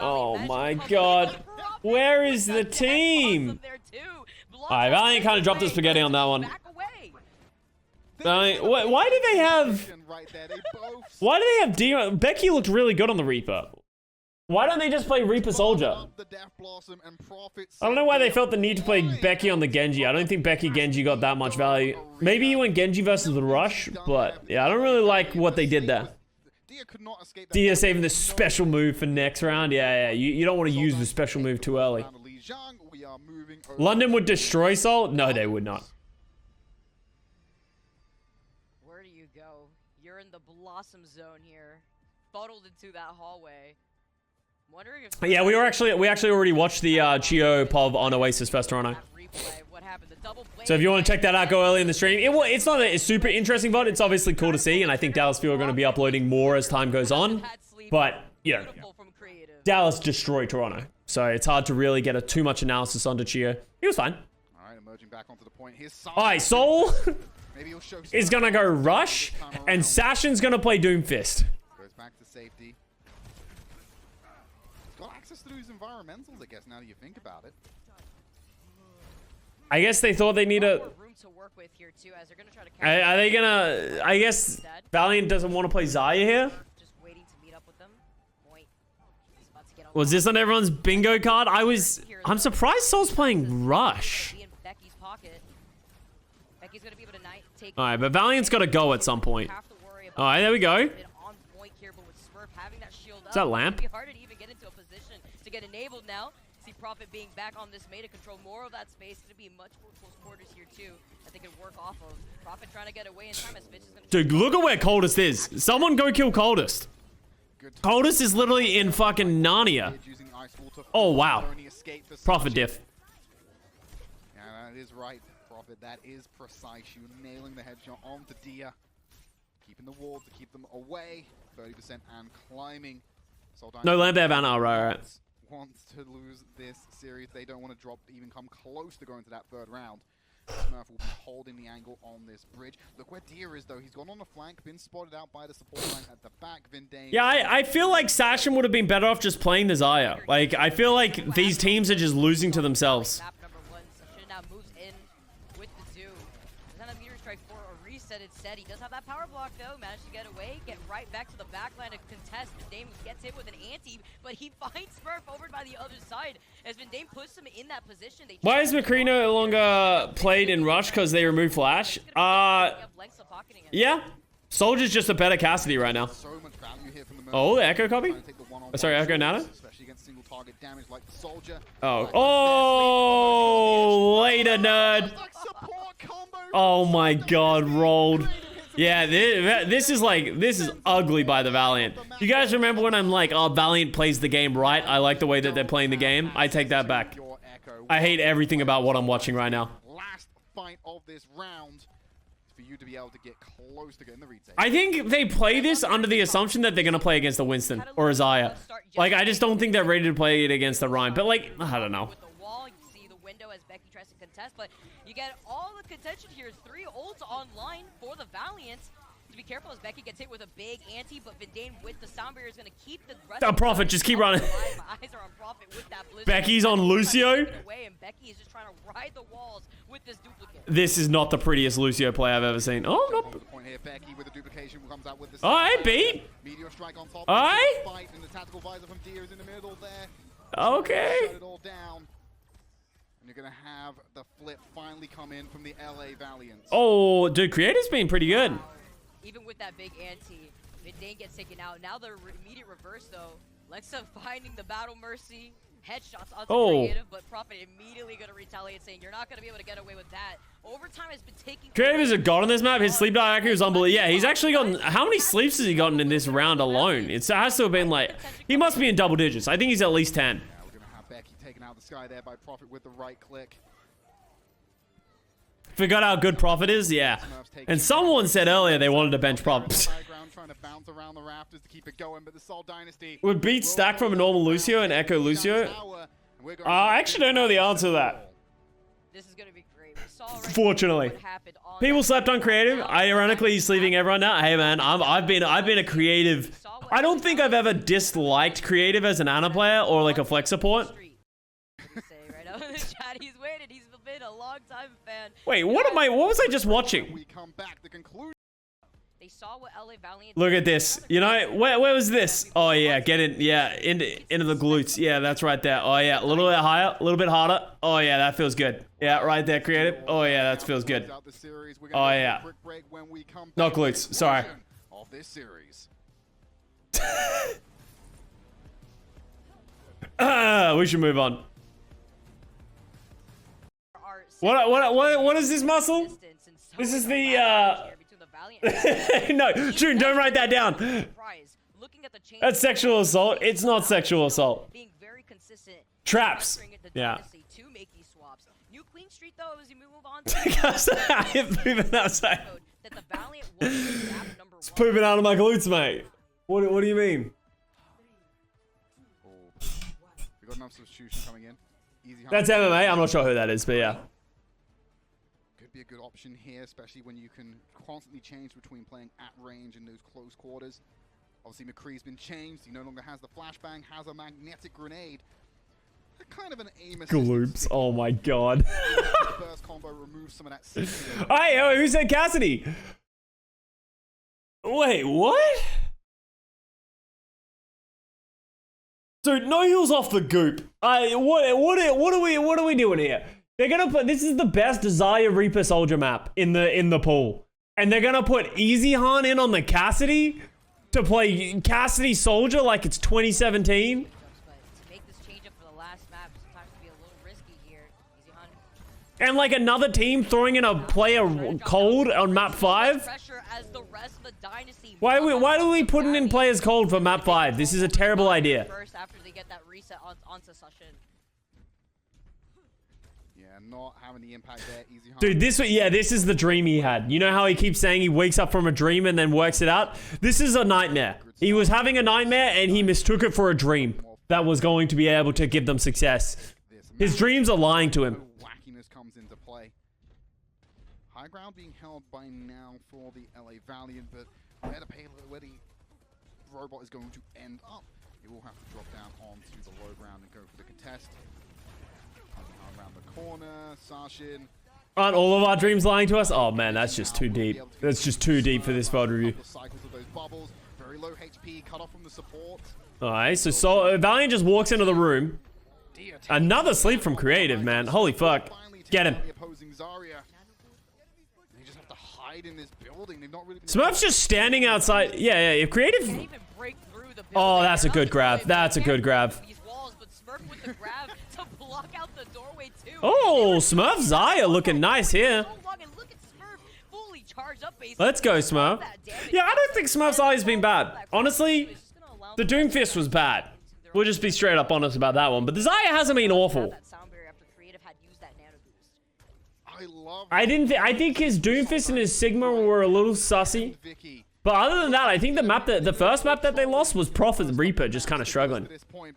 Oh my god. Where is the team? Alright, Valiant kind of dropped the spaghetti on that one. Why do they have... Why do they have Dia? Becky looked really good on the Reaper. Why don't they just play Reaper Soldier? The Death Blossom and Prophet I don't know why they felt the need to play Becky on the Genji. I don't think Becky Genji got that much value. Maybe you went Genji versus the Rush, but yeah, I don't really like what they did there. Dia saving the special move for next round. Yeah, you don't want to use the special move too early. London would destroy Seoul? No, they would not. Where do you go? You're in the Blossom zone here. Funneled into that hallway. Wondering if Yeah, we actually already watched the Chio Pov on Oasis first Toronto. So if you want to check that out, go early in the stream. It's not a super interesting VOD. It's obviously cool to see, and I think Dallas Fuel are going to be uploading more as time goes on. But, you know, Dallas destroyed Toronto. So it's hard to really get too much analysis onto Chio. He was fine. All right, emerging back onto the point. Alright, Seoul is going to go Rush, and Sashin's going to play Doomfist. Goes back to safety. Got access to those environmentals, I guess, now that you think about it. I guess they thought they need a... Are they gonna... I guess Valiant doesn't want to play Zarya here? Was this on everyone's bingo card? I'm surprised Seoul's playing Rush. Alright, but Valiant's got to go at some point. Alright, there we go. Is that Lamp? To get enabled now. See Prophet being back on this May to control more of that space. It's going to be much more close quarters here too that they can work off of. Prophet trying to get away in time as Fitch is going to... Dude, look at where Coldest is. Someone go kill Coldest. Coldest is literally in fucking Narnia. Oh, wow. Prophet diff. Yeah, that is right, Prophet. That is precise. You nailing the headshot onto Dia. Keeping the wall to keep them away. 30% and climbing. No Lamp there, Van. Oh, right. Wants to lose this series. They don't want to drop, even come close to going to that third round. Smurf will be holding the angle on this bridge. Look where Dia is, though. He's gone on the flank, been spotted out by the support line at the back. Vindane. Yeah, I feel like Sashin would have been better off just playing the Zarya. Like, I feel like these teams are just losing to themselves. He does have that power block though, managed to get away, get right back to the backline to contest. Vindane gets hit with an anti, but he finds Smurf over by the other side as Vindane puts him in that position. Why is McCree no longer played in Rush? Because they removed Flash? Yeah. Soldier's just a better Cassidy right now. Oh, the Echo copy? Oh, sorry, Echo Nana? Oh. Oh, later, nerd. Oh my god, rolled. Yeah, this is ugly by the Valiant. You guys remember when I'm like, oh, Valiant plays the game right? I like the way that they're playing the game. I take that back. I hate everything about what I'm watching right now. Last fight of this round for you to be able to get close to getting the retake. I think they play this under the assumption that they're going to play against the Winston or Zarya. Like, I just don't think they're ready to play it against the Rhyme. But, like, I don't know. But you get all the contention here. 3 ults online for the Valiant. To be careful as Becky gets hit with a big anti, but Vindane with the sound barrier is going to keep the rest of Prophet, just keep running. Eyes are on Prophet with that blizzard. Becky's on Lucio. And Becky is just trying to ride the walls with this duplicate. This is not the prettiest Lucio play I've ever seen. Oh, no. Alright, beat. Alright. Okay. You're going to have the flip finally come in from the LA Valiant. Oh, dude, Creator's been pretty good. Even with that big anti, Vindane gets taken out. Now the immediate reverse, though. Lexa finding the Battle Mercy. Headshots onto Creative, but Prophet immediately going to retaliate, saying, you're not going to be able to get away with that. Overtime has been taking... Creative is a god on this map. His sleep die accuracy is unbelievable. Yeah, he's actually gotten... How many sleeps has he gotten in this round alone? It has to have been like... He must be in double digits. I think he's at least 10. Taken out the sky there by Prophet with the right click. Forgot how good Prophet is? Yeah. And someone said earlier they wanted to bench Prophet. Trying to bounce around the rafters to keep it going, but the Seoul Dynasty would beat Stack from a normal Lucio and Echo Lucio? I actually don't know the answer to that. This is gonna be great. Fortunately. People slept on Creative. Ironically, he's leaving everyone now. Hey man, I've been a Creative. I don't think I've ever disliked Creative as an Ana player or like a flex support. He's waited. He's been a long time fan. Wait, what was I just watching? We come back. The conclusion. They They saw what LA Valiant Look at this. You know, where was this? Oh yeah, get in. Yeah, into the glutes. Yeah, that's right there. Oh yeah, a little bit higher, a little bit harder. Oh yeah, that feels good. Yeah, right there, creative. Oh yeah, that feels good. Oh yeah. Not glutes. Sorry. Of this series. We should move on. What is this muscle? This is the no, June, don't write that down. That's sexual assault. It's not sexual assault. Traps. Yeah. New Queen Street though, as you move on Pooping outside. It's pooping out of my glutes, mate. What do you mean? We got enough substitution coming in. Easy That's MMA. I'm not sure who that is, but yeah. Could be a good option here, especially when you can constantly change between playing at range and those close quarters. Obviously, McCree's been changed. He no longer has the flashbang, has a magnetic grenade. Kind of an aim assist. Gloops. Oh my god. The first combo removes some of that. Hey, who said Cassidy? Wait, what? Dude, no heals off the goop. What are we doing here? They're gonna put, this is the best Zarya Reaper Soldier map in the pool, and they're gonna put Easy Han in on the Cassidy to play Cassidy Soldier like it's 2017. And like another team throwing in a player cold on map 5. Why do we putting in players cold for map 5? This is a terrible idea. First after they get that reset onto Sashin. Yeah, not having the impact there. Easy Han. Dude, this is the dream he had. You know how he keeps saying he wakes up from a dream and then works it out? This is a nightmare. He was having a nightmare and he mistook it for a dream that was going to be able to give them success. His dreams are lying to him. Wackiness comes into play. High ground being held by now for the LA Valiant, but where the robot is going to end up, you will have to drop down onto the low ground and go for the contest. Around the corner, Sashin. Aren't all of our dreams lying to us? Oh man, that's just too deep. That's just too deep for this VOD review. Cycles of those bubbles, very low HP, cut off from the support. Alright, so Valiant just walks into the room. Another sleep from creative, man. Holy fuck. Get him. Smurf's just standing outside. Yeah, if creative... Oh, that's a good grab. That's a good grab. Oh, Smurf Zarya looking nice here. Let's go, Smurf. Yeah, I don't think Smurf Zarya's been bad. Honestly, the Doomfist was bad. We'll just be straight up honest about that one. But the Zarya hasn't been awful. I think his Doomfist and his Sigma were a little sussy. But other than that, I think the first map that they lost was Prophet Reaper just kind of struggling.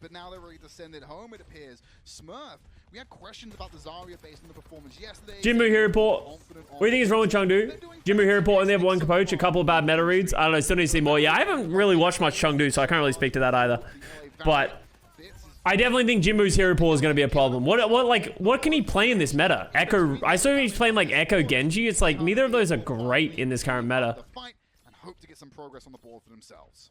But now they're ready to send it home, it appears. Smurf, we had questions about the Zarya based on the performance yesterday. Jinmu here report. What do you think is wrong with Chengdu? Jinmu here report, only have one coach, a couple of bad meta reads. I don't know, still need to see more. Yeah, I haven't really watched much Chengdu, so I can't really speak to that either. But I definitely think Jinmu's hero pool is going to be a problem. What can he play in this meta? Echo. I saw he's playing like Echo Genji. It's like neither of those are great in this current meta. And hope to get some progress on the board for themselves.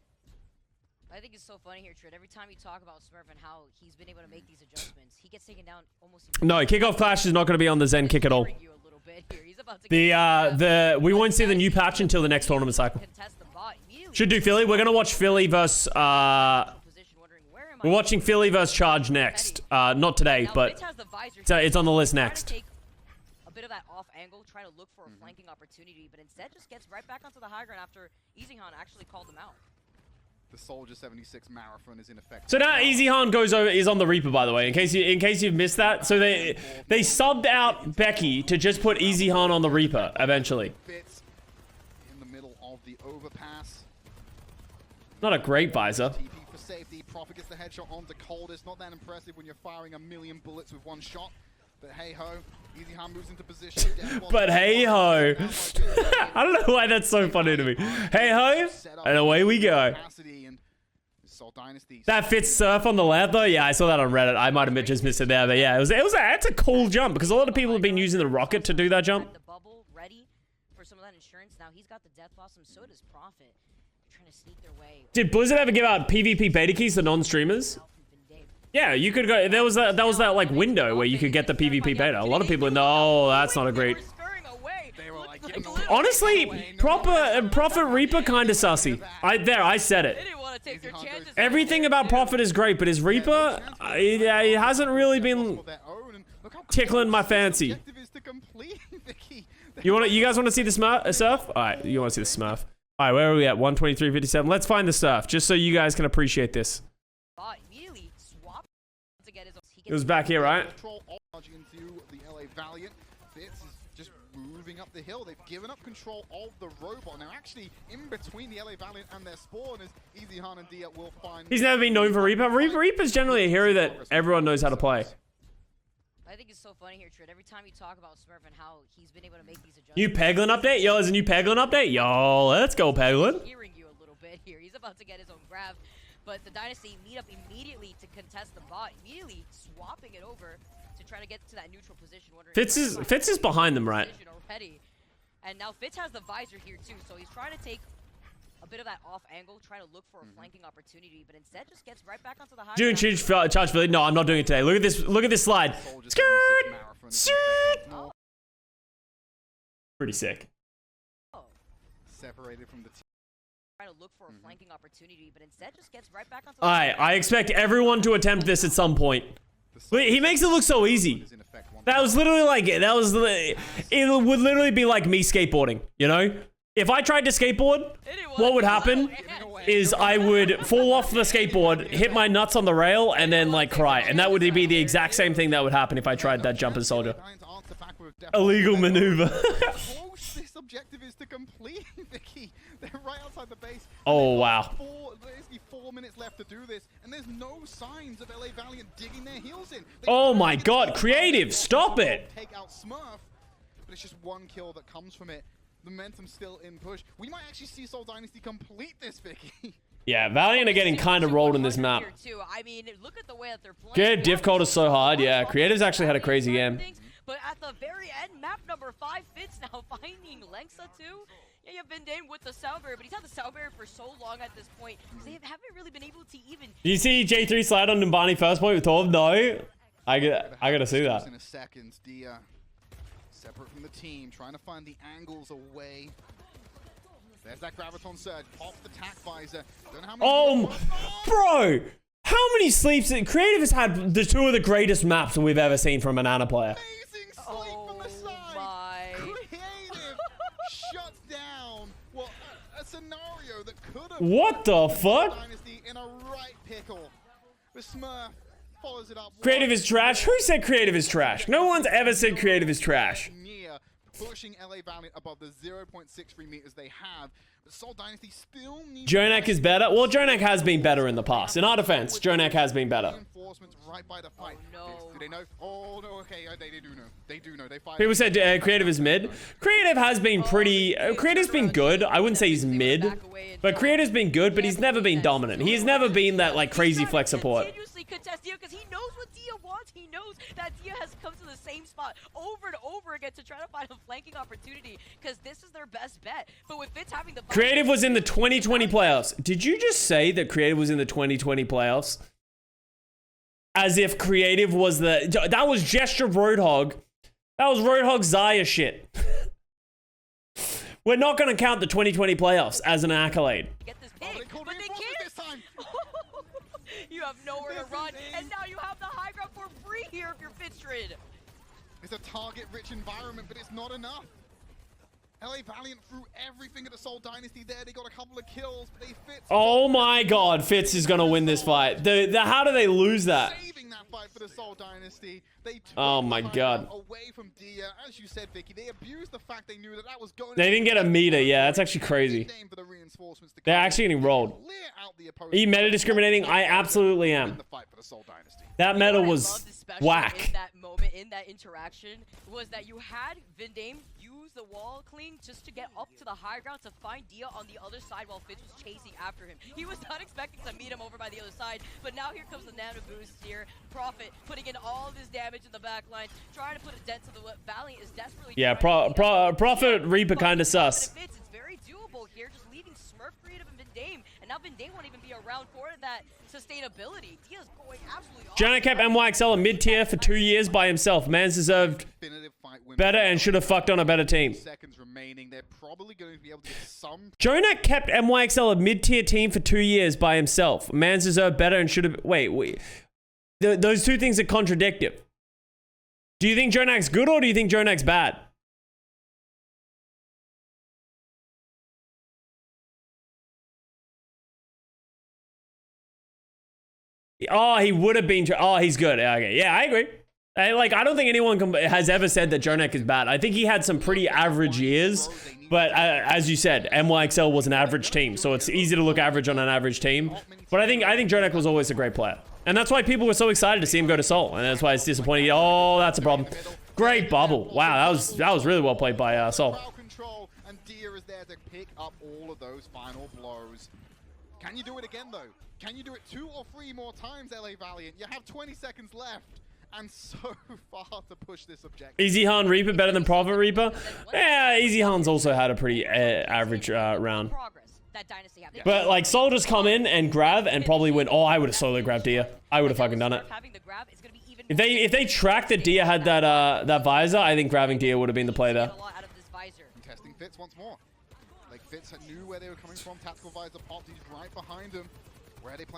I think it's so funny here, Trid. Every time you talk about Smurf and how he's been able to make these adjustments, he gets taken down almost. No, Kickoff Clash is not going to be on the Zen kick at all. We won't see the new patch until the next tournament cycle. Should do Philly. We're going to watch Philly versus we're watching Philly versus Charge next. Not today, but it's on the list next. A bit of that off angle, try to look for a flanking opportunity, but instead just gets right back onto the high ground after EasyHan actually called him out. The Soldier 76 marathon is in effect. So now EasyHan is on the Reaper, by the way, in case you've missed that. So they subbed out Becky to just put EasyHan on the Reaper eventually. Fits in the middle of the overpass. Not a great visor. TP for safety. Prophet gets the headshot onto Coldest. Not that impressive when you're firing 1,000,000 bullets with one shot. But hey ho, EasyHan moves into position. But hey ho. I don't know why that's so funny to me. Hey ho, and away we go. Seoul Dynasty. That fits Surf on the left though. Yeah, I saw that on Reddit. I might have just missed it there, but yeah, it's a cool jump because a lot of people have been using the rocket to do that jump. for some of that insurance. Now he's got the Death Blossom, so does Profit. Trying to sneak their way. Did Blizzard ever give out PvP beta keys to non-streamers? Yeah, you could go. There was that like window where you could get the PvP beta. A lot of people in there. Oh, that's not a great. Honestly, Prophet Reaper kind of sussy. I said it. Everything about Prophet is great, but his Reaper, it hasn't really been tickling my fancy. You guys want to see the surf? All right, you want to see the Smurf? All right, where are we at? 123.57. Let's find the surf, just so you guys can appreciate this. It was back here, right? The LA Valiant. Fitz is just moving up the hill. They've given up control of the robot. Now, actually, in between the LA Valiant and their spawn is Easy Han and Dia will find. He's never been known for Reaper. Reaper's generally a hero that everyone knows how to play. I think it's so funny here, Trid. Every time you talk about Smurf and how he's been able to make these adjustments. New Peglin update? Yo, there's a new Peglin update? Yo, let's go, Peglin. Hearing you a little bit here. He's about to get his own grab. But the Dynasty meet up immediately to contest the bot, immediately swapping it over to try to get to that neutral position. Fitz is behind them, right? Already. And now Fitz has the visor here too, so he's trying to take a bit of that off angle, trying to look for a flanking opportunity, but instead just gets right back onto the high Doing charge Philly. No, I'm not doing it today. Look at this slide. Skirt! Skirt! Pretty sick. Separated from the team. Trying to look for a flanking opportunity, but instead just gets right back onto the I expect everyone to attempt this at some point. He makes it look so easy. That was literally like, it would literally be like me skateboarding, you know? If I tried to skateboard, what would happen is I would fall off the skateboard, hit my nuts on the rail, and then like cry. And that would be the exact same thing that would happen if I tried that jumping soldier. Illegal maneuver. This objective is to complete, Vicky. They're right outside the base. Oh, wow. Basically 4 minutes left to do this, and there's no signs of LA Valiant digging their heels in. Oh my god, creative, stop it! Take out Smurf, but it's just one kill that comes from it. The momentum's still in push. We might actually see Seoul Dynasty complete this, Vicky. Yeah, Valiant are getting kind of rolled in this map. I mean, look at the way that they're playing. Creative difficult is so hard. Yeah, Creative's actually had a crazy game. But at the very end, map number 5 Fitz now finding Lengsa too. Yeah, you've been in with the sound barrier, but he's had the sound barrier for so long at this point. They haven't really been able to even. Do you see J3 slide on Numbani first point with Torv? No. I gotta see that. In a second, Dia separate from the team, trying to find the angles away. There's that graviton surge, off the tack visor. Don't know how many bro! How many sleeps? Creative has had two of the greatest maps we've ever seen from an Ana player. Amazing sleep from the side. Creative shuts down a scenario that could have. What the fuck? Dynasty in a right pickle. The Smurf follows it up. Creative is trash. Who said creative is trash? No one's ever said creative is trash. Pushing LA Valiant above the 0.63 meters they have. But Seoul Dynasty still needs. Jonak is better. Well, Jonak has been better in the past. In our defense, Jonak has been better. Reinforcements right by the fight. Oh, no. Do they know? Oh no. Okay, they do know. They do know. They fight. People said creative is mid. Creative has been pretty. Creative's been good. I wouldn't say he's mid, but creative's been good. But he's never been dominant. He's never been that like crazy flex support. Contest Dia because he knows what Dia wants. He knows that Dia has come to the same spot over and over again to try to find a flanking opportunity because this is their best bet. But with Fitz having the creative was in the 2020 playoffs. Did you just say that creative was in the 2020 playoffs? As if creative was that was gesture Roadhog. That was Roadhog Zaya shit. We're not going to count the 2020 playoffs as an accolade. Get this pick, but they can't. You have nowhere to run, and now you have the high ground for free here if you're Fitzrid. It's a target-rich environment, but it's not enough. LA Valiant threw everything at the Seoul Dynasty there. They got a couple of kills, but they Fitz. Oh my god, Fitz is gonna win this fight. How do they lose that? Saving that fight for the Seoul Dynasty. They oh my god. Away from Dia, as you said, Vicky. They abused the fact they knew that was going. They didn't get a meter. Yeah, that's actually crazy. They're actually getting rolled. Are you meta discriminating? I absolutely am. That meta was especially Whack. in that moment, in that interaction, was that you had Vindame use the wall cling just to get up to the high ground to find Dia on the other side while Fitz was chasing after him. He was not expecting to meet him over by the other side, but now here comes the nano boost here. Prophet putting in all of his damage in the back line, trying to put a dent to the Valiant is desperately Yeah, trying to Prophet Reaper kind of sus. It's very doable here, just leaving Smurf creative and Vindame, and now Vindame won't even be around for that sustainability. Dia's going absolutely awesome. Jonah kept MYXL in mid-tier for 2 years by himself. Man's deserved better and should have fucked on a better team. Seconds remaining. They're probably going to be able to get some. Jonah kept MYXL a mid-tier team for 2 years by himself. Man's deserved better and should have... Wait. Those two things are contradictory. Do you think Jonak's good or do you think Jonak's bad? Oh, he would have been... Oh, he's good. Okay, yeah, I agree. I don't think anyone has ever said that Jonak is bad. I think he had some pretty average years, but as you said, MYXL was an average team, so it's easy to look average on an average team. But I think Jonak was always a great player, and that's why people were so excited to see him go to Seoul, and that's why it's disappointing. Oh, that's a problem. Great bubble. Wow, that was really well played by Seoul. And Dia is there to pick up all of those final blows. Can you do it again though? Can you do it 2 or 3 more times, LA Valiant? You have 20 seconds left. And so far to push this objective. Easy Han Reaper better than Prophet Reaper? Yeah, Easy Han's also had a pretty average round. But like Soul just come in and grab and probably win. Oh, I would have solo grabbed Dia. I would have fucking done it. If they tracked that Dia had that visor, I think grabbing Dia would have been the play there. Testing Fitz once more. Like Fitz knew where they were coming from. Tactical visor popped. He's right behind him.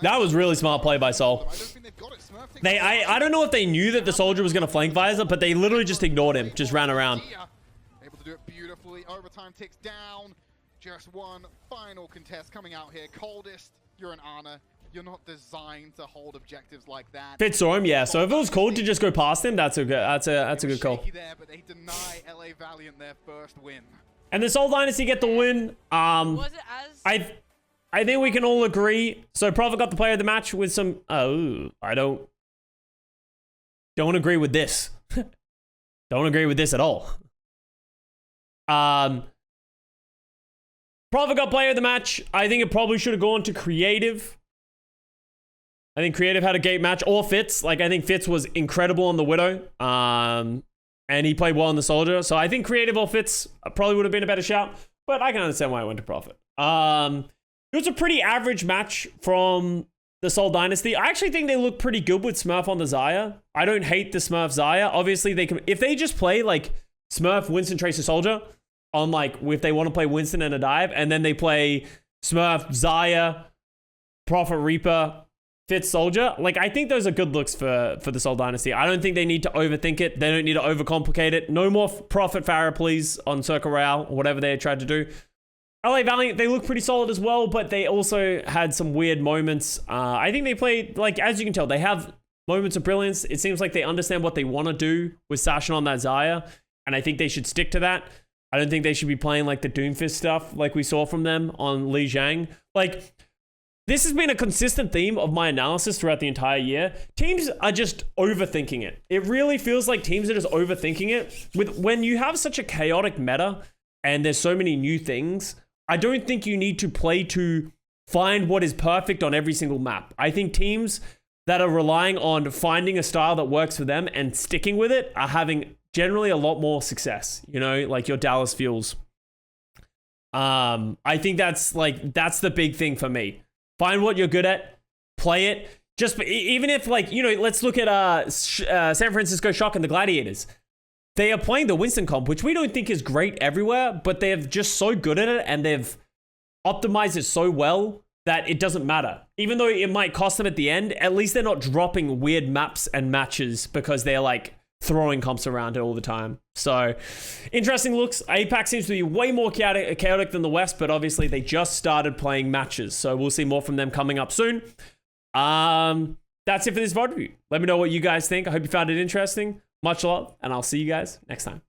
That was really smart play by Soul. I don't know if they knew that the soldier was going to flank visor, but they literally just ignored him, just ran around. Able to do it beautifully. Overtime ticks down. Just one final contest coming out here. Coldest, you're an Ana. You're not designed to hold objectives like that. Fitz saw him, yeah. So if it was cold to just go past him, that's a good call. There, but they deny LA Valiant their first win. And the Seoul Dynasty get the win. I think we can all agree. So Prophet got the player of the match with some... Oh, I don't agree with this. Don't agree with this at all. Prophet got player of the match. I think it probably should have gone to Creative. I think Creative had a great match. Or Fitz. Like, I think Fitz was incredible on the Widow. And he played well on the Soldier. So I think Creative or Fitz probably would have been a better shout. But I can understand why I went to Prophet. It was a pretty average match from the Seoul Dynasty. I actually think they look pretty good with Smurf on the Xayah. I don't hate the Smurf Xayah. Obviously, they can, if they just play like Smurf, Winston, Tracer, Soldier on like, if they want to play Winston and a dive, and then they play Smurf, Xayah, Prophet Reaper, Fitz, Soldier. Like, I think those are good looks for the Seoul Dynasty. I don't think they need to overthink it. They don't need to overcomplicate it. No more Prophet Farah, please, on Circle Royale or whatever they tried to do. LA Valiant, they look pretty solid as well, but they also had some weird moments. I think they played, like, as you can tell, they have moments of brilliance. It seems like they understand what they want to do with Sashin on that Xayah, and I think they should stick to that. I don't think they should be playing, like, the Doomfist stuff like we saw from them on Li Zhang. Like, this has been a consistent theme of my analysis throughout the entire year. Teams are just overthinking it. It really feels like teams are just overthinking it. When you have such a chaotic meta and there's so many new things, I don't think you need to play to find what is perfect on every single map. I think teams that are relying on finding a style that works for them and sticking with it are having generally a lot more success, you know, like your Dallas Fuels. I think that's the big thing for me. Find what you're good at, play it. Just even if, like, you know, let's look at San Francisco Shock and the Gladiators. They are playing the Winston comp, which we don't think is great everywhere, but they're just so good at it and they've optimized it so well that it doesn't matter. Even though it might cost them at the end, at least they're not dropping weird maps and matches because they're like throwing comps around it all the time. So interesting looks. APAC seems to be way more chaotic than the West, but obviously they just started playing matches. So we'll see more from them coming up soon. That's it for this VOD review. Let me know what you guys think. I hope you found it interesting. Much love, and I'll see you guys next time.